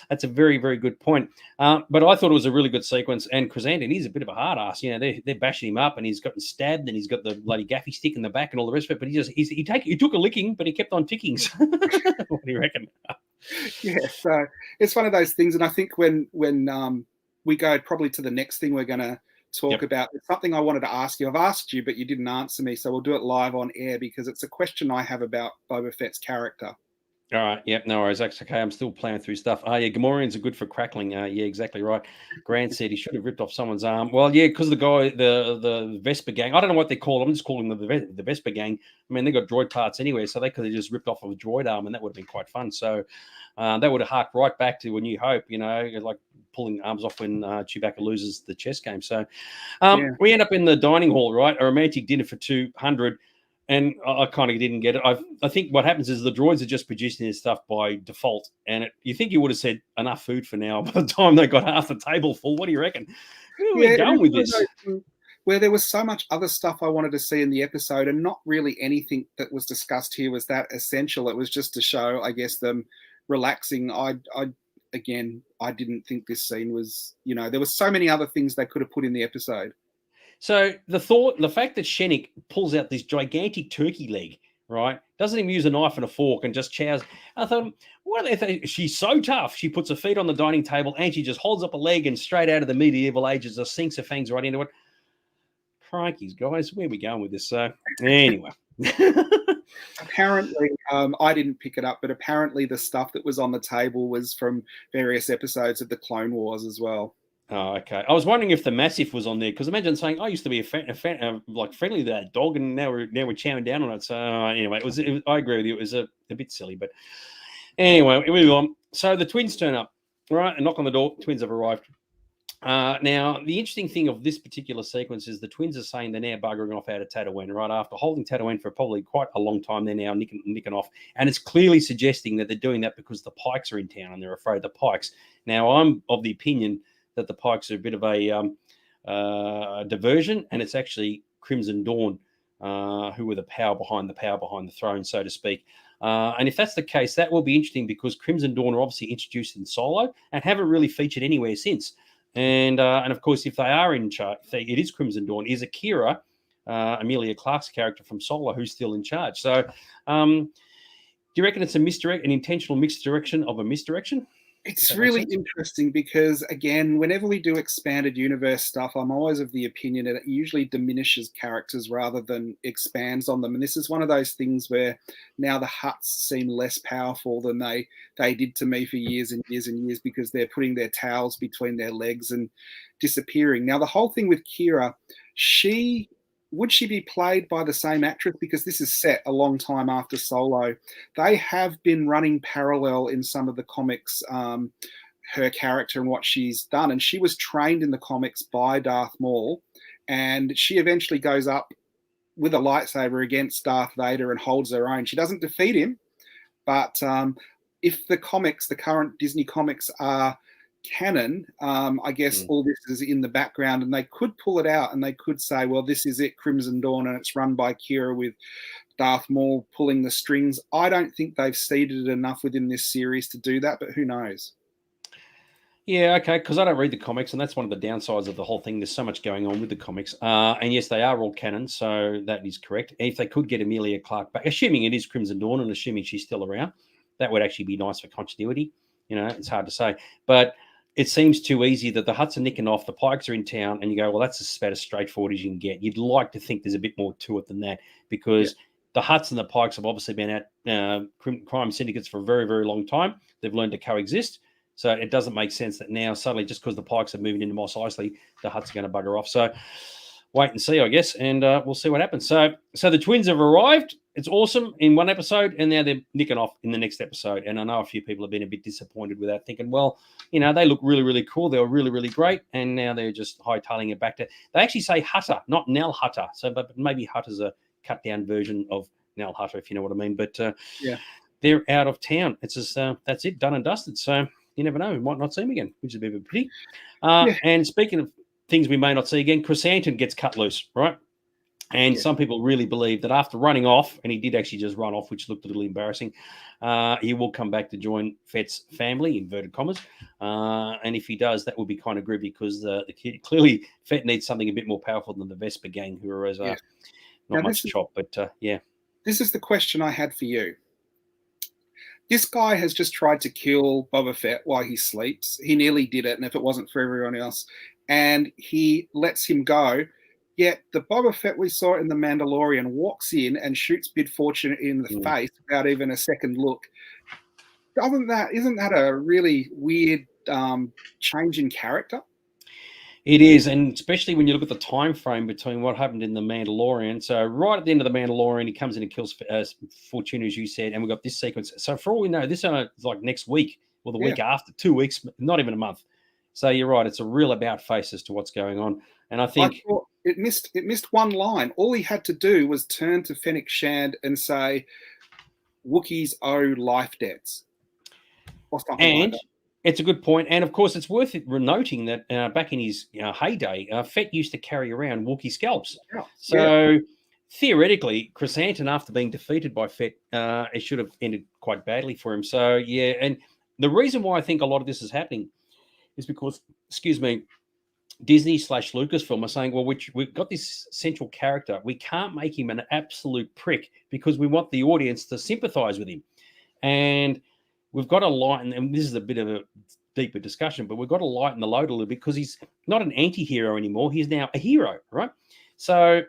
that's a very, very good point. But I thought it was a really good sequence. And Chrysanthemum, he's a bit of a hard ass. You know, they're bashing him up, and he's gotten stabbed, and he's got the bloody gaffy stick in the back and all the rest of it. But he took a licking, but he kept on ticking. So what do you reckon? Yeah, so it's one of those things. And I think when we go probably to the next thing we're going to talk about, it's something I wanted to ask you. I've asked you, but you didn't answer me. So we'll do it live on air because it's a question I have about Boba Fett's character. All right. Yep. No worries. That's okay. I'm still playing through stuff. Yeah. Gamorreans are good for crackling. Yeah, exactly right. Grant said he should have ripped off someone's arm. Well, yeah, because the guy, the Vespa gang, I don't know what they call them. I'm just calling them the Vespa gang. I mean, they got droid parts anyway, so they could have just ripped off of a droid arm, and that would have been quite fun. So that would have harked right back to A New Hope, you know, like pulling arms off when Chewbacca loses the chess game. So we end up in the dining hall, right? A romantic dinner for 200. And I kind of didn't get it. I think what happens is the droids are just producing this stuff by default. And you think you would have said enough food for now by the time they got half the table full. What do you reckon? Where are we going with this? Where there was so much other stuff I wanted to see in the episode, and not really anything that was discussed here was that essential. It was just to show, I guess, them relaxing. I didn't think this scene was, you know, there were so many other things they could have put in the episode. So the fact that Shennick pulls out this gigantic turkey leg, right, doesn't even use a knife and a fork and just chows. I thought, she's so tough. She puts her feet on the dining table and she just holds up a leg and straight out of the medieval ages, just sinks her fangs right into it. Crikeys, guys, where are we going with this? So anyway. Apparently, I didn't pick it up, but apparently the stuff that was on the table was from various episodes of the Clone Wars as well. Oh, okay. I was wondering if the Massif was on there, because imagine saying, I used to be like friendly to that dog, and now we're chowing down on it. So anyway, I agree with you. It was a bit silly, but anyway, we move on. So the twins turn up, right, and knock on the door. Twins have arrived. Now, the interesting thing of this particular sequence is the twins are saying they're now buggering off out of Tatooine, right? After holding Tatooine for probably quite a long time, they're now nicking off. And it's clearly suggesting that they're doing that because the Pikes are in town and they're afraid of the Pikes. Now, I'm of the opinion that the Pikes are a bit of a diversion, and it's actually Crimson Dawn who were the power behind the throne, so to speak. And if that's the case, that will be interesting because Crimson Dawn are obviously introduced in Solo and haven't really featured anywhere since. And of course, if they are in charge, it is Crimson Dawn. Is Akira, Amelia Clark's character from Solo, who's still in charge. So you reckon it's an intentional misdirection of a misdirection? It's really interesting because, again, whenever we do expanded universe stuff, I'm always of the opinion that it usually diminishes characters rather than expands on them. And this is one of those things where now the Hutts seem less powerful than they did to me for years and years and years, because they're putting their towels between their legs and disappearing. Now, the whole thing with Kira, would she be played by the same actress? Because this is set a long time after Solo. They have been running parallel in some of the comics, her character and what she's done. And she was trained in the comics by Darth Maul. And she eventually goes up with a lightsaber against Darth Vader and holds her own. She doesn't defeat him. But if the current Disney comics are canon, I guess all this is in the background, and they could pull it out and they could say, well, this is it, Crimson Dawn, and it's run by Kira with Darth Maul pulling the strings. I don't think they've seeded it enough within this series to do that, but who knows? Yeah, okay, because I don't read the comics, and that's one of the downsides of the whole thing. There's so much going on with the comics. And yes, they are all canon, so that is correct. If they could get Emilia Clarke back, assuming it is Crimson Dawn and assuming she's still around, that would actually be nice for continuity. It's hard to say. But it seems too easy that the Hutts are nicking off, the Pikes are in town, and you go, well, that's about as straightforward as you can get. You'd like to think there's a bit more to it than that, because the Hutts and the Pikes have obviously been at crime syndicates for a very, very long time. They've learned to coexist. So it doesn't make sense that now suddenly, just because the Pikes are moving into Mos Eisley, the Hutts are going to bugger off. So wait and see, I guess, and we'll see what happens. So the twins have arrived. It's awesome in one episode, and now they're nicking off in the next episode. And I know a few people have been a bit disappointed with that, thinking, well, they look really, really cool. They were really, really great. And now they're just hightailing it back to, they actually say Hutter, not Nell Hutter. So, but maybe Hutter's a cut down version of Nell Hutter, if you know what I mean. But they're out of town. It's just, that's it, done and dusted. So you never know. We might not see him again, which is a bit of a pity. And speaking of things we may not see again, Chrysanthemum gets cut loose, right? And some people really believe that after running off, and he did actually just run off, which looked a little embarrassing, he will come back to join Fett's family, inverted commas. And if he does, that would be kind of groovy, because the kid, clearly Fett needs something a bit more powerful than the Vesper gang, who are not much chop. But this is the question I had for you. This guy has just tried to kill Boba Fett while he sleeps. He nearly did it, and if it wasn't for everyone else, and he lets him go. Yet the Boba Fett we saw in The Mandalorian walks in and shoots Bid Fortune in the face without even a second look. Isn't that a really weird change in character? It is, and especially when you look at the time frame between what happened in The Mandalorian. So right at the end of The Mandalorian, he comes in and kills Fortune, as you said, and we've got this sequence. So for all we know, this is like next week or the week after, 2 weeks, not even a month. So you're right, it's a real about face as to what's going on. And I think it missed one line. All he had to do was turn to Fennec Shand and say, Wookiees owe life debts. Or something like that. It's a good point. And of course, it's worth noting that back in his heyday, Fett used to carry around Wookiee scalps. So theoretically, Chrysanthemum, after being defeated by Fett, it should have ended quite badly for him. So, and the reason why I think a lot of this is happening is because, Disney / Lucasfilm are saying, well, we've got this central character. We can't make him an absolute prick because we want the audience to sympathize with him. And we've got to lighten, and this is a bit of a deeper discussion, but we've got to lighten the load a little bit, because he's not an anti-hero anymore. He's now a hero, right? So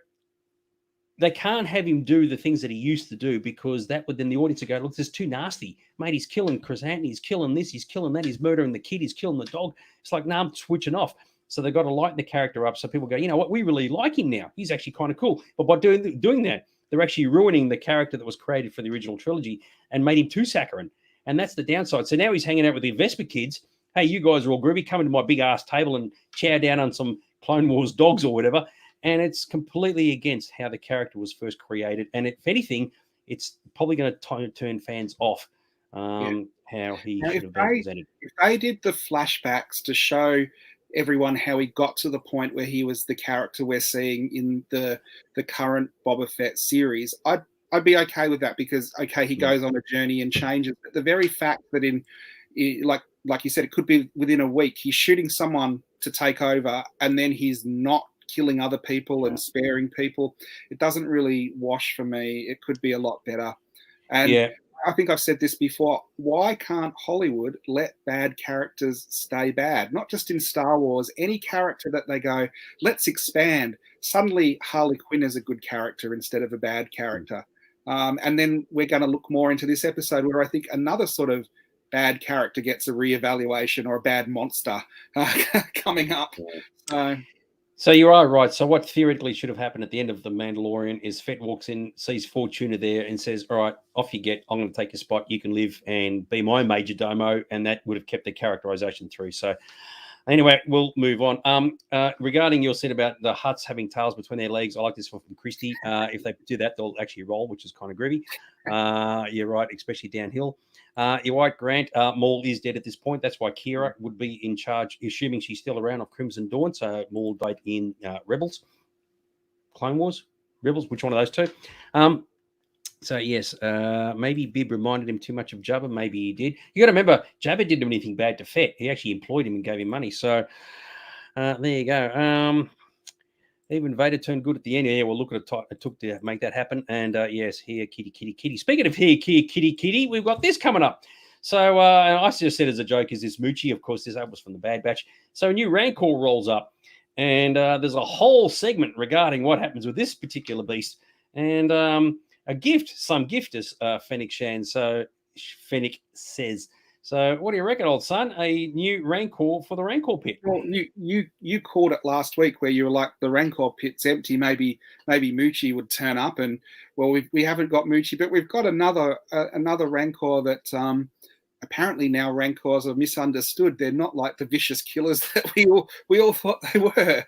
they can't have him do the things that he used to do, because that would then the audience would go, look, this is too nasty. Mate, he's killing Chrysanthemum, he's killing this, he's killing that, he's murdering the kid, he's killing the dog. It's like, no, I'm switching off. So they've got to lighten the character up so people go, you know what, we really like him now. He's actually kind of cool. But by doing that, they're actually ruining the character that was created for the original trilogy and made him too saccharine. And that's the downside. So now he's hanging out with the Vesper kids. Hey, you guys are all groovy. Come into my big-ass table and chow down on some Clone Wars dogs or whatever. And it's completely against how the character was first created. And if anything, it's probably going to turn fans off how he should have been presented. If they did the flashbacks to show everyone how he got to the point where he was the character we're seeing in the current Boba Fett series, I'd be okay with that, because he goes on a journey and changes. But the very fact that like you said, it could be within a week, he's shooting someone to take over, and then he's not killing other people and sparing people, it doesn't really wash for me. It could be a lot better. And I think I've said this before. Why can't Hollywood let bad characters stay bad? Not just in Star Wars, any character that they go, let's expand. Suddenly, Harley Quinn is a good character instead of a bad character. And then we're going to look more into this episode where I think another sort of bad character gets a reevaluation or a bad monster coming up. So you are right. So what theoretically should have happened at the end of The Mandalorian is Fett walks in, sees Fortuna there and says, all right, off you get. I'm going to take your spot. You can live and be my major domo. And that would have kept the characterization through. So anyway, we'll move on. Regarding your said about the Hutts having tails between their legs, I like this one from Christy. If they do that, they'll actually roll, which is kind of groovy. You're right, especially downhill. You're right, Grant. Maul is dead at this point. That's why Kira would be in charge, assuming she's still around, of Crimson Dawn. So Maul died in Rebels, Clone Wars, Rebels. Which one of those two? So yes, maybe Bib reminded him too much of Jabba. Maybe he did. You got to remember, Jabba didn't do anything bad to Fett. He actually employed him and gave him money. So there you go. Even Vader turned good at the end. Yeah, well, look at it took to make that happen. And yes, here, kitty. Speaking of here, kitty, we've got this coming up. So I just said as a joke, is this Moochie? Of course, this was from the Bad Batch. So a new Rancor rolls up, and there's a whole segment regarding what happens with this particular beast. And a gift, some gifters, Fennec Shan. So Fennec says. So what do you reckon, old son? A new Rancor for the Rancor pit? Well, you called it last week where you were like, the Rancor pit's empty. Maybe Moochie would turn up, and well, we haven't got Moochie, but we've got another Rancor that apparently now Rancors are misunderstood. They're not like the vicious killers that we all thought they were.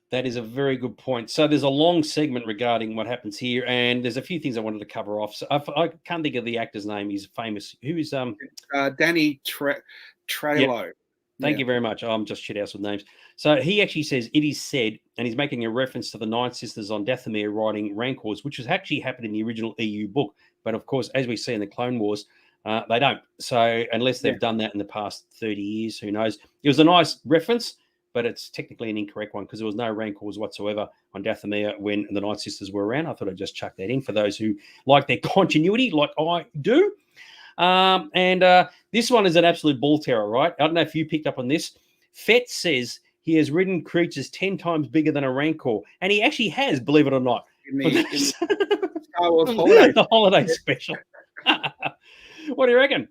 That is a very good point. So there's a long segment regarding what happens here, and there's a few things I wanted to cover off. So I can't think of the actor's name. He's famous. Who is Danny Trejo. Yep. Thank you very much. I'm just shit house with names. So he actually says, it is said, and he's making a reference to the Nine Sisters on Dathomir riding Rancors, which has actually happened in the original EU book. But of course, as we see in the Clone Wars, they don't. So unless they've done that in the past 30 years, who knows? It was a nice reference, but it's technically an incorrect one because there was no Rancors whatsoever on Dathomir when the Night Sisters were around. I thought I'd just chuck that in for those who like their continuity, like I do. This one is an absolute ball terror, right? I don't know if you picked up on this. Fett says he has ridden creatures 10 times bigger than a Rancor, and he actually has, believe it or not. Star Wars holiday. The holiday special. What do you reckon?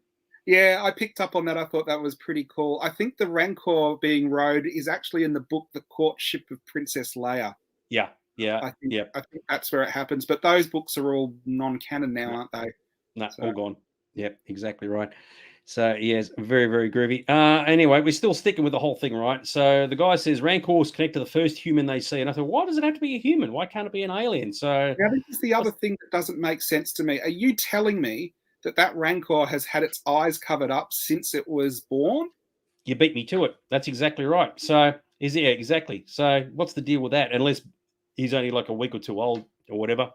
Yeah, I picked up on that. I thought that was pretty cool. I think the Rancor being rode is actually in the book, The Courtship of Princess Leia. Yeah. I think that's where it happens. But those books are all non-canon now, aren't they? No, all gone. Yep, exactly right. So, yes, very, very groovy. Anyway, we're still sticking with the whole thing, right? So the guy says Rancors connect to the first human they see. And I thought, why does it have to be a human? Why can't it be an alien? So now, this is the other thing that doesn't make sense to me. Are you telling me that Rancor has had its eyes covered up since it was born? You beat me to it. That's exactly right. So, exactly. So what's the deal with that? Unless he's only like a week or two old or whatever.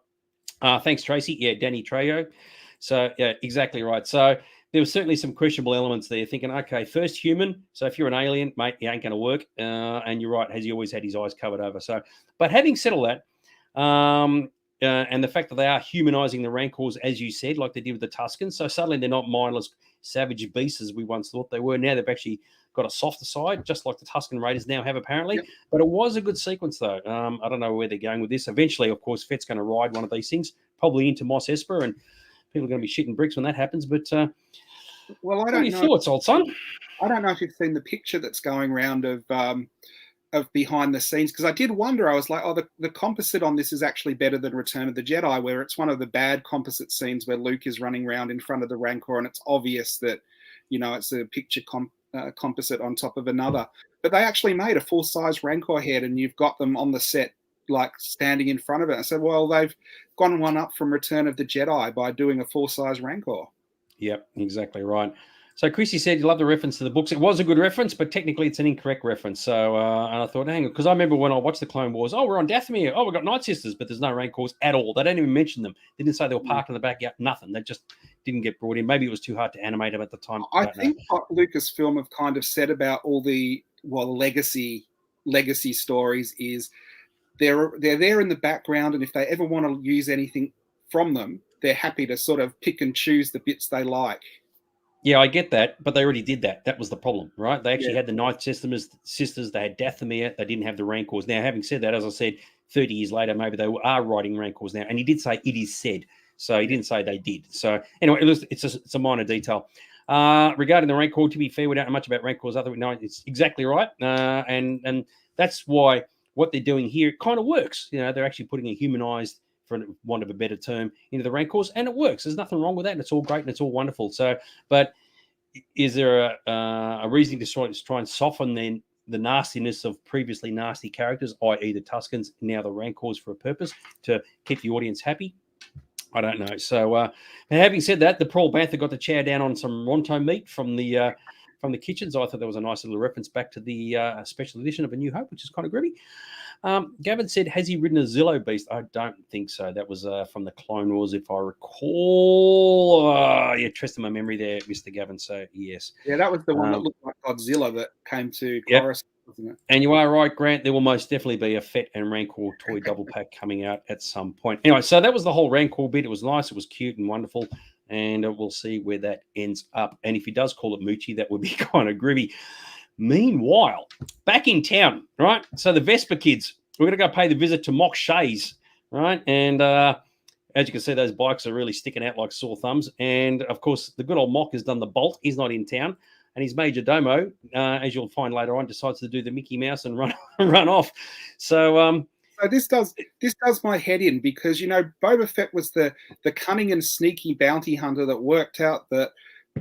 Thanks, Tracy. Yeah, Danny Trejo. So, yeah, exactly right. So there was certainly some questionable elements there, thinking, okay, first human. So if you're an alien, mate, it ain't going to work. And you're right, has he always had his eyes covered over? So, but having said all that, and the fact that they are humanizing the Rancors, as you said, like they did with the Tuskens. So suddenly they're not mindless, savage beasts as we once thought they were. Now they've actually got a softer side, just like the Tusken Raiders now have, apparently. Yep. But it was a good sequence, though. I don't know where they're going with this. Eventually, of course, Fett's going to ride one of these things, probably into Mos Espa, and people are going to be shitting bricks when that happens. But well, I don't what are your thoughts, old son? I don't know if you've seen the picture that's going around of behind the scenes, because I did wonder. I was like, oh, the composite on this is actually better than Return of the Jedi, where it's one of the bad composite scenes where Luke is running around in front of the Rancor, and it's obvious that, you know, it's a picture composite on top of another. But they actually made a full-size Rancor head, and you've got them on the set, like standing in front of it. I said, well, they've gone one up from Return of the Jedi by doing a full-size Rancor. Yep, exactly right. So Chrissy said you love the reference to the books. It was a good reference, but technically it's an incorrect reference. So and I thought, hang on, because I remember when I watched the Clone Wars, we're on Dathomir. We've got Night Sisters, but there's no Rancors at all. They don't even mention them. They didn't say they were parked in the backyard. Nothing. They just didn't get brought in. Maybe it was too hard to animate them at the time. I think what Lucasfilm have kind of said about all the legacy stories is they're there in the background, and if they ever want to use anything from them, they're happy to sort of pick and choose the bits they like. Yeah, I get that, but they already did that. That was the problem, right? They actually Yeah. had the Night Sisters, they had Dathomir, they didn't have the Rancors. Now, having said that, as I said, 30 years later, maybe they are writing Rancors now. And he did say it is said. So he didn't say they did. So anyway, it's a minor detail. Regarding the Rancor, to be fair, we don't know much about Rancors. No, it's exactly right. And that's why what they're doing here kind of works. You know, they're actually putting a humanized, for want of a better term, into the Rancors, and it works. There's nothing wrong with that, and it's all great and it's all wonderful. So, but is there a reason to try and soften then the nastiness of previously nasty characters, i.e. the Tuskens, now the Rancors, for a purpose to keep the audience happy? I don't know. So, having said that, the Pearl Bantha got to chow down on some Ronto meat from the kitchens. I thought that was a nice little reference back to the special edition of A New Hope, which is kind of gritty. Gavin said, has he ridden a Zillo beast? I don't think so. That was from the Clone Wars, if I recall. You're testing my memory there, Mr. Gavin. So, yes. Yeah, that was the one that looked like Godzilla that came to Coruscant, wasn't it? And you are right, Grant. There will most definitely be a Fett and Rancor toy double pack coming out at some point. Anyway, so that was the whole Rancor bit. It was nice. It was cute and wonderful. And we'll see where that ends up. And if he does call it Moochie, that would be kind of gribby. Meanwhile, back in town, right? So the Vesper kids, we're going to go pay the visit to Mock Shays, right? And as you can see, those bikes are really sticking out like sore thumbs. And, of course, the good old Mock has done the bolt. He's not in town. And his Major Domo, as you'll find later on, decides to do the Mickey Mouse and run off. So this does my head in, because, you know, Boba Fett was the cunning and sneaky bounty hunter that worked out that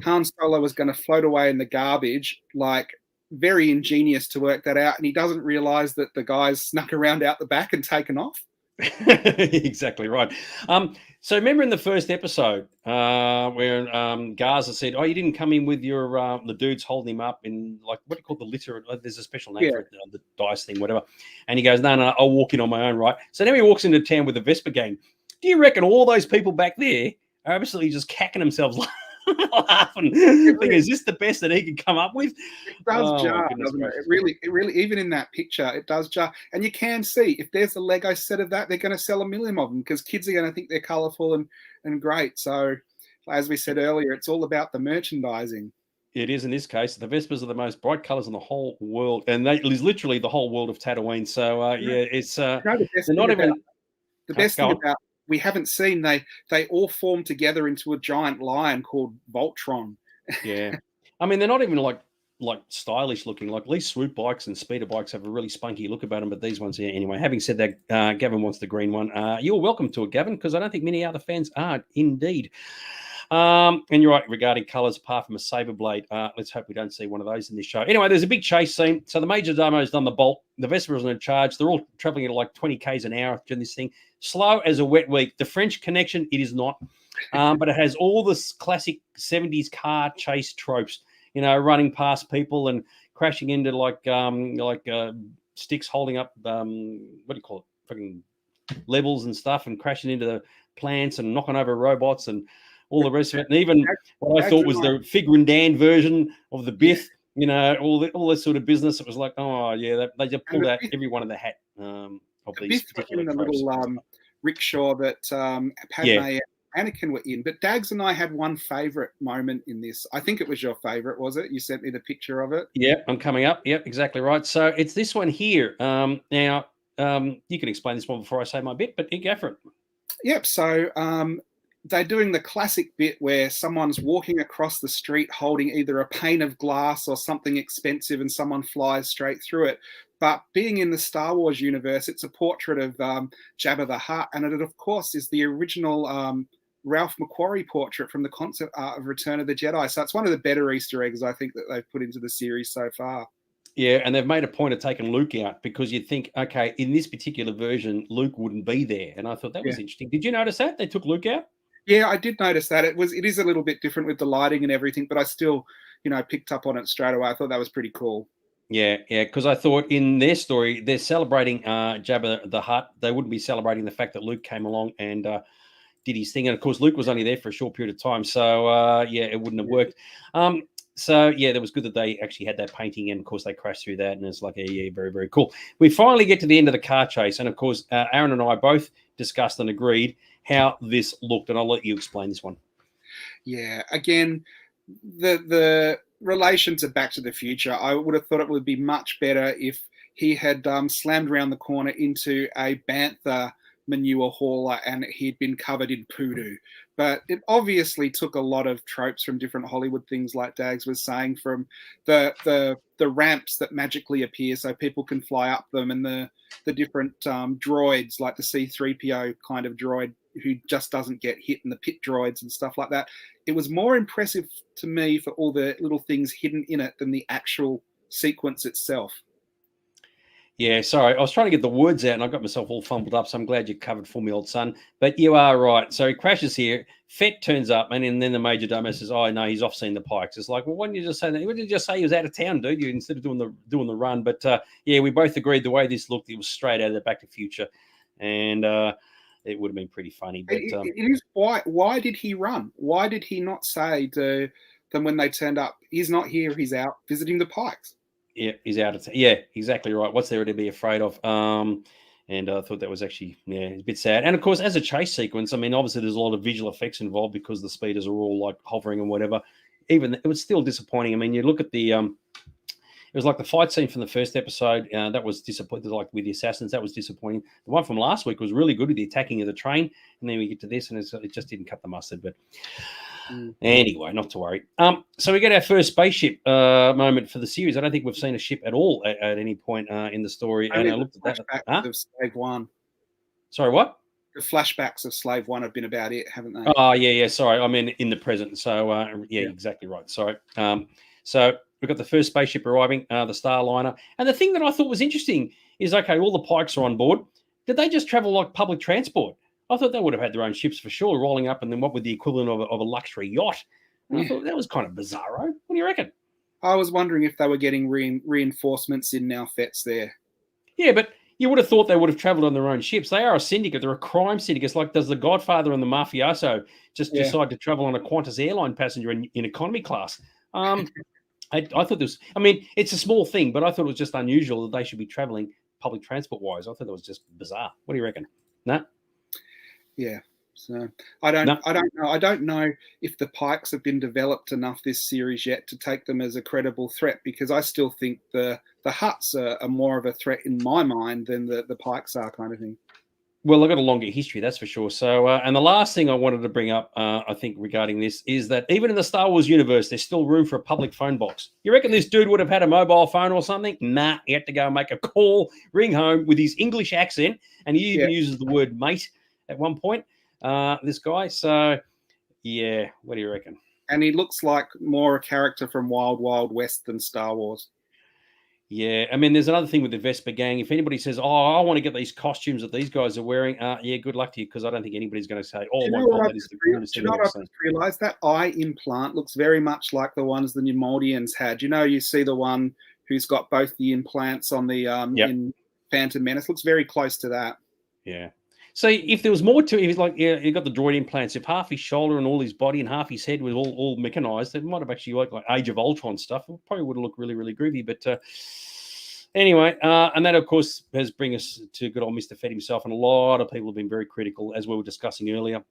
Han Solo was going to float away in the garbage, like, very ingenious to work that out, and he doesn't realize that the guys snuck around out the back and taken off. Exactly right. So remember in the first episode where Garza said, "Oh, you didn't come in with your the dudes holding him up in, like, what do you call the litter? There's a special name for it, the dice thing, whatever." And he goes, "No, I'll walk in on my own, right?" So now he walks into town with the Vesper gang. Do you reckon all those people back there are absolutely just cacking themselves laughing, thinking, is this the best that he can come up with? It does jar, doesn't it? It really, even in that picture, it does jar. And you can see, if there's a Lego set of that, they're going to sell 1 million of them, because kids are going to think they're colourful and great. So, as we said earlier, it's all about the merchandising. It is in this case. The Vespers are the most bright colours in the whole world, and that is literally the whole world of Tatooine. So, it's the best thing about we haven't seen, they all form together into a giant lion called Voltron. Yeah. I mean, they're not even like stylish looking. Like, at least swoop bikes and speeder bikes have a really spunky look about them, but these ones here anyway. Having said that, Gavin wants the green one. You're welcome to it, Gavin, because I don't think many other fans are indeed. And you're right regarding colours, apart from a saber blade. Let's hope we don't see one of those in this show. Anyway, there's a big chase scene. So the Major Domo's done the bolt. The Vesper is in charge. They're all travelling at like 20 k's an hour during this thing. Slow as a wet week. The French Connection, it is not. But it has all this classic 70s car chase tropes, you know, running past people and crashing into like sticks holding up, what do you call it, fucking levels and stuff, and crashing into the plants and knocking over robots and all the rest of it. And even what I thought was the Figure and Dan version of the Biff, you know, all this sort of business. It was like, oh, yeah, they just pulled out every one of the hat of these particular tropes. The little rickshaw that Padme and Anakin were in. But Dags and I had one favourite moment in this. I think it was your favourite, was it? You sent me the picture of it. Yeah, I'm coming up. Yep, exactly right. So it's this one here. Now, you can explain this one before I say my bit, but you go for it. Yep, so they're doing the classic bit where someone's walking across the street holding either a pane of glass or something expensive, and someone flies straight through it. But being in the Star Wars universe, it's a portrait of Jabba the Hutt, and it, of course, is the original Ralph McQuarrie portrait from the concept art of Return of the Jedi. So it's one of the better Easter eggs, I think, that they've put into the series so far. Yeah, and they've made a point of taking Luke out, because you'd think, okay, in this particular version, Luke wouldn't be there. And I thought that was interesting. Did you notice that? They took Luke out? Yeah, I did notice that. It is a little bit different with the lighting and everything, but I still, picked up on it straight away. I thought that was pretty cool. Yeah, because I thought in their story, they're celebrating Jabba the Hutt. They wouldn't be celebrating the fact that Luke came along and did his thing. And, of course, Luke was only there for a short period of time. So, it wouldn't have worked. So, that was good that they actually had that painting. And, of course, they crashed through that. And it's like, yeah, very, very cool. We finally get to the end of the car chase. And, of course, Aaron and I both discussed and agreed how this looked, and I'll let you explain this one. Yeah, again, the relation to Back to the Future, I would have thought it would be much better if he had slammed around the corner into a bantha manure hauler and he'd been covered in poodoo. But it obviously took a lot of tropes from different Hollywood things, like Dags was saying, from the ramps that magically appear so people can fly up them, and the different droids, like the C-3PO kind of droid who just doesn't get hit, and the pit droids and stuff like that. It was more impressive to me for all the little things hidden in it than the actual sequence itself. Yeah, sorry. I was trying to get the words out and I got myself all fumbled up, so I'm glad you covered for me, old son. But you are right. So he crashes here. Fett turns up, and then the Major Domo says, oh, no, he's off seeing the Pikes. It's like, well, why didn't you just say that? Why didn't you just say he was out of town, dude? You instead of doing the run. But, yeah, we both agreed the way this looked, it was straight out of the Back to the Future. And it would have been pretty funny. But it is why did he run? Why did he not say to them when they turned up, he's not here, he's out visiting the Pikes? Yeah, he's out of town. Yeah, exactly right. What's there to be afraid of? And I thought that was actually, a bit sad. And of course, as a chase sequence, I mean, obviously there's a lot of visual effects involved because the speeders are all like hovering and whatever. Even it was still disappointing. I mean, you look at the, it was like the fight scene from the first episode. That was disappointing. Like with the assassins, that was disappointing. The one from last week was really good with the attacking of the train. And then we get to this, and it just didn't cut the mustard. But anyway, not to worry. So we get our first spaceship moment for the series. I don't think we've seen a ship at all at any point in the story. Only and I looked at that. Of Slave One. Sorry, what? The flashbacks of Slave One have been about it, haven't they? Oh, yeah. Sorry, I mean in the present. So yeah, exactly right. Sorry. So we've got the first spaceship arriving, the Starliner. And the thing that I thought was interesting is, okay, all the Pikes are on board. Did they just travel like public transport? I thought they would have had their own ships for sure, rolling up, and then what would the equivalent of a luxury yacht? And I thought that was kind of bizarro. What do you reckon? I was wondering if they were getting reinforcements in now Fett's there. Yeah, but you would have thought they would have travelled on their own ships. They are a syndicate. They're a crime syndicate. It's like, does the Godfather and the Mafioso just decide to travel on a Qantas airline passenger in economy class? I thought this. I mean, it's a small thing, but I thought it was just unusual that they should be travelling public transport-wise. I thought that was just bizarre. What do you reckon? No? Yeah. So I don't know. I don't know if the Pikes have been developed enough this series yet to take them as a credible threat, because I still think the Hutts are more of a threat in my mind than the Pikes are, kind of thing. Well, I've got a longer history, that's for sure. So, and the last thing I wanted to bring up, I think, regarding this is that even in the Star Wars universe, there's still room for a public phone box. You reckon this dude would have had a mobile phone or something? Nah, he had to go and make a call, ring home with his English accent, and he even uses the word mate at one point, this guy. So, yeah, what do you reckon? And he looks like more a character from Wild Wild West than Star Wars. Yeah, I mean, there's another thing with the Vespa gang. If anybody says, "Oh, I want to get these costumes that these guys are wearing," yeah, good luck to you, because I don't think anybody's going to say, "Oh my God, that is the coolest thing I've ever seen." Realize that eye implant looks very much like the ones the Pneumodians had. You know, you see the one who's got both the implants on the in Phantom Menace. Looks very close to that. Yeah. So if there was more to it, like, you got the droid implants. If half his shoulder and all his body and half his head was all mechanized, it might have actually like Age of Ultron stuff. It probably would have looked really, really groovy. But anyway, and that, of course, has bring us to good old Mr. Fett himself. And a lot of people have been very critical, as we were discussing earlier,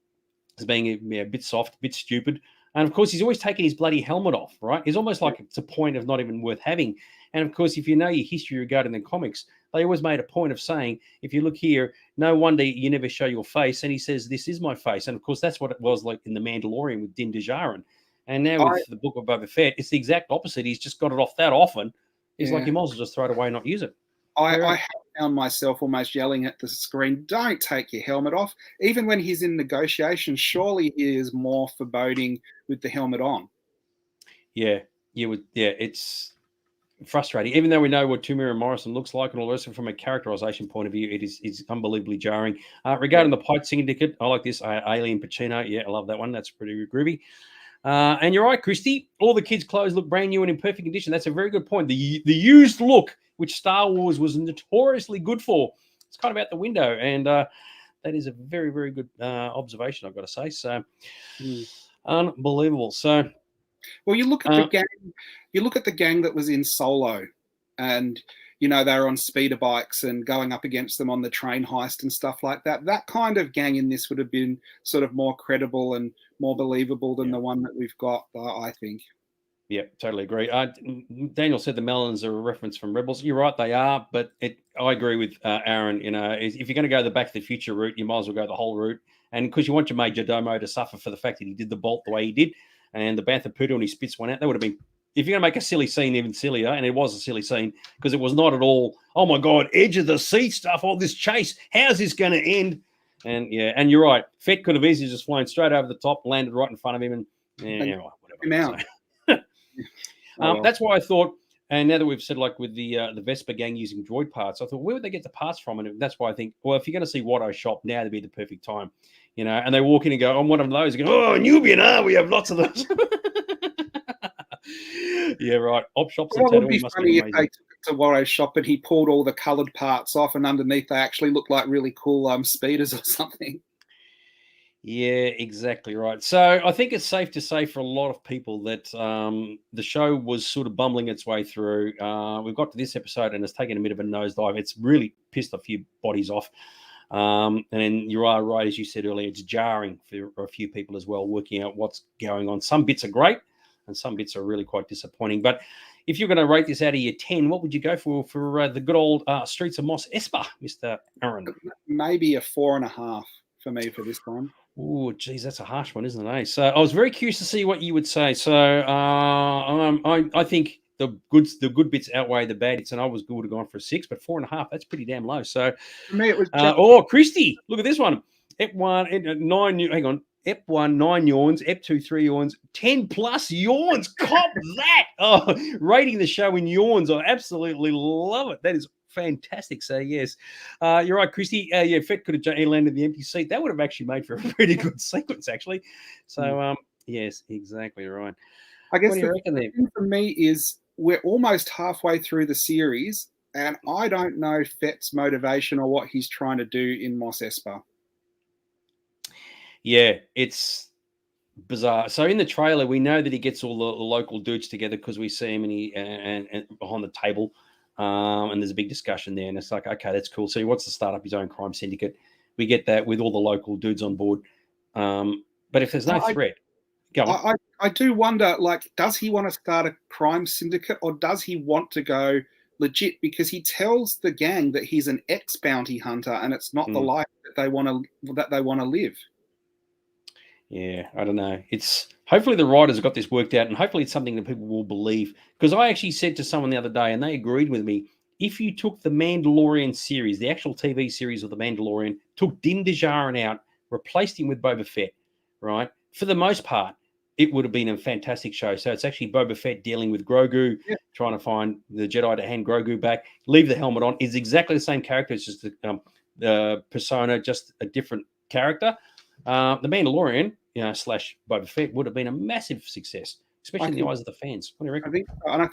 as being a bit soft, a bit stupid. And, of course, he's always taking his bloody helmet off, right? He's almost like it's a point of not even worth having. And, of course, if you know your history regarding the comics, they always made a point of saying, if you look here, no wonder you never show your face. And he says, this is my face. And, of course, that's what it was like in The Mandalorian with Din Djarin. And now with the Book of Boba Fett, it's the exact opposite. He's just got it off that often. It's like you might as well just throw it away and not use it. I have found myself almost yelling at the screen, don't take your helmet off. Even when he's in negotiations, surely he is more foreboding with the helmet on. Yeah, you would. Yeah, it's frustrating. Even though we know what Tamira Morrison looks like and all the rest of it, from a characterization point of view, it's unbelievably jarring. Regarding the Pike Syndicate, I like this. Alien Pacino. Yeah, I love that one. That's pretty groovy. And you're right, Christy. All the kids' clothes look brand new and in perfect condition. That's a very good point. The used look, which Star Wars was notoriously good for, it's kind of out the window. And that is a very, very good observation, I've got to say. So unbelievable. So, well, you look at the gang. You look at the gang that was in Solo. and they're on speeder bikes and going up against them on the train heist and stuff like that. That kind of gang in this would have been sort of more credible and more believable than the one that we've got, I think. Yeah, totally agree. Daniel said the melons are a reference from Rebels. You're right, they are, but I agree with Aaron. If you're going to go the Back to the Future route, you might as well go the whole route. And because you want your Major Domo to suffer for the fact that he did the bolt the way he did, and the Bantha Poodle and he spits one out, that would have been, if you're going to make a silly scene even sillier, and it was a silly scene, because it was not at all, oh my God, edge of the seat stuff, all this chase, how's this going to end? And and you're right, Fett could have easily just flown straight over the top, landed right in front of him, and whatever. That's why I thought, and now that we've said, like with the Vespa gang using droid parts, I thought, where would they get the parts from? And that's why I think, well, if you're going to see Watto shop, now would be the perfect time, and they walk in and go, I'm one of those, and go, oh, Nubian, we have lots of those. Yeah, right. Op shops and would be funny if they took it to Watto's shop and he pulled all the coloured parts off, and underneath they actually look like really cool speeders or something. Yeah, exactly right. So I think it's safe to say for a lot of people that the show was sort of bumbling its way through. We've got to this episode and it's taken a bit of a nosedive. It's really pissed a few bodies off. And you are right, as you said earlier, it's jarring for a few people as well, working out what's going on. Some bits are great and some bits are really quite disappointing. But if you're going to rate this out of your 10, what would you go for the good old Streets of Mos Espa, Mr. Aaron? Maybe a 4.5 for me for this one. Oh, geez, that's a harsh one, isn't it? So I was very curious to see what you would say. So I think the good bits outweigh the bad bits, and I would have gone for a 6, but 4.5, that's pretty damn low. So for me, it was. Christy, look at this one. Ep1, 9. Hang on. Ep1, 9 yawns. Ep2, 3 yawns. 10 plus yawns. Cop that. Oh, rating the show in yawns. I absolutely love it. That is fantastic. So yes, you're right, Christy. Fett could have landed the empty seat. That would have actually made for a pretty good sequence, actually. So yes, exactly right. I guess the thing for me is we're almost halfway through the series, and I don't know Fett's motivation or what he's trying to do in Mos Espa. Yeah, it's bizarre. So in the trailer, we know that he gets all the local dudes together because we see him and behind the table. And there's a big discussion there, and it's like, okay, that's cool. So he wants to start up his own crime syndicate. We get that with all the local dudes on board. But if there's no threat, go on. I do wonder, like, does he want to start a crime syndicate, or does he want to go legit? Because he tells the gang that he's an ex-bounty hunter, and it's not the life that they want to live. Yeah, I don't know. It's hopefully the writers have got this worked out, and hopefully it's something that people will believe. Because I actually said to someone the other day, and they agreed with me, if you took the Mandalorian series, the actual TV series of the Mandalorian, took Din Djarin out, replaced him with Boba Fett, right? For the most part, it would have been a fantastic show. So it's actually Boba Fett dealing with Grogu, trying to find the Jedi to hand Grogu back, leave the helmet on. It's exactly the same character. It's just the persona, just a different character. The Mandalorian, slash Boba Fett would have been a massive success, especially in the eyes of the fans. What do you reckon? I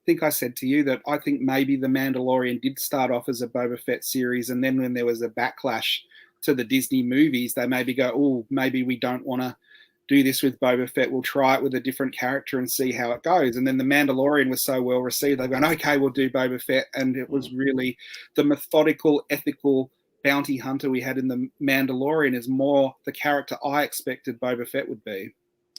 think I said to you that I think maybe the Mandalorian did start off as a Boba Fett series, and then when there was a backlash to the Disney movies, they maybe go, oh, maybe we don't want to do this with Boba Fett. We'll try it with a different character and see how it goes. And then the Mandalorian was so well received, they've gone, okay, we'll do Boba Fett. And it was really the methodical, ethical bounty hunter we had in the Mandalorian is more the character I expected Boba Fett would be.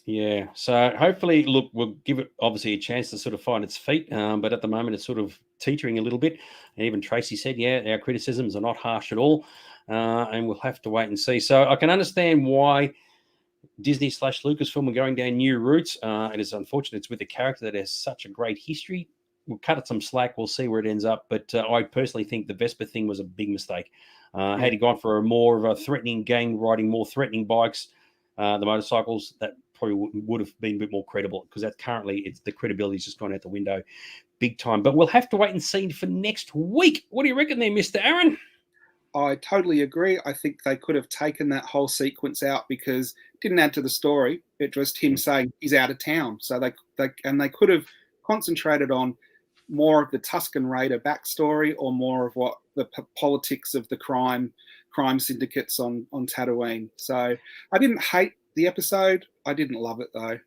Yeah, so hopefully, look, we'll give it obviously a chance to sort of find its feet, but at the moment it's sort of teetering a little bit. And even Tracy said, our criticisms are not harsh at all, and we'll have to wait and see. So I can understand why Disney / Lucasfilm are going down new routes. It is unfortunate it's with a character that has such a great history. We'll cut it some slack. We'll see where it ends up. But I personally think the Vespa thing was a big mistake. Had he gone for a more of a threatening gang, riding more threatening bikes, the motorcycles, that probably would have been a bit more credible, because that currently the credibility's just gone out the window big time. But we'll have to wait and see for next week. What do you reckon there, Mr. Aaron? I totally agree. I think they could have taken that whole sequence out because it didn't add to the story. It just him saying he's out of town. So they could have concentrated on more of the Tusken Raider backstory, or more of what the politics of the crime syndicates on Tatooine. So I didn't hate the episode. I didn't love it though.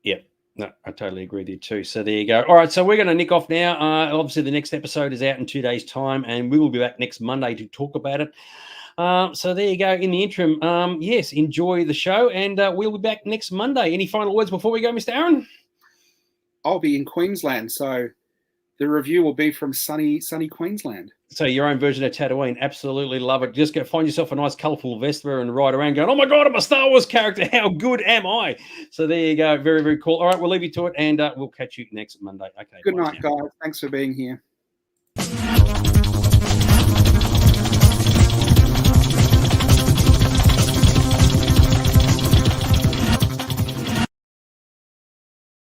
Yep. No, I totally agree with you too. So there you go. All right, so we're going to nick off now. Obviously, the next episode is out in 2 days' time, and we will be back next Monday to talk about it. So there you go. In the interim, yes, enjoy the show, and we'll be back next Monday. Any final words before we go, Mr. Aaron? I'll be in Queensland, so the review will be from sunny Queensland. So your own version of Tatooine. Absolutely love it. Just go find yourself a nice colourful vest there and ride around going, oh my God, I'm a Star Wars character. How good am I? So there you go. Very, very cool. All right, we'll leave you to it, and we'll catch you next Monday. Okay. Good night, guys. Thanks for being here.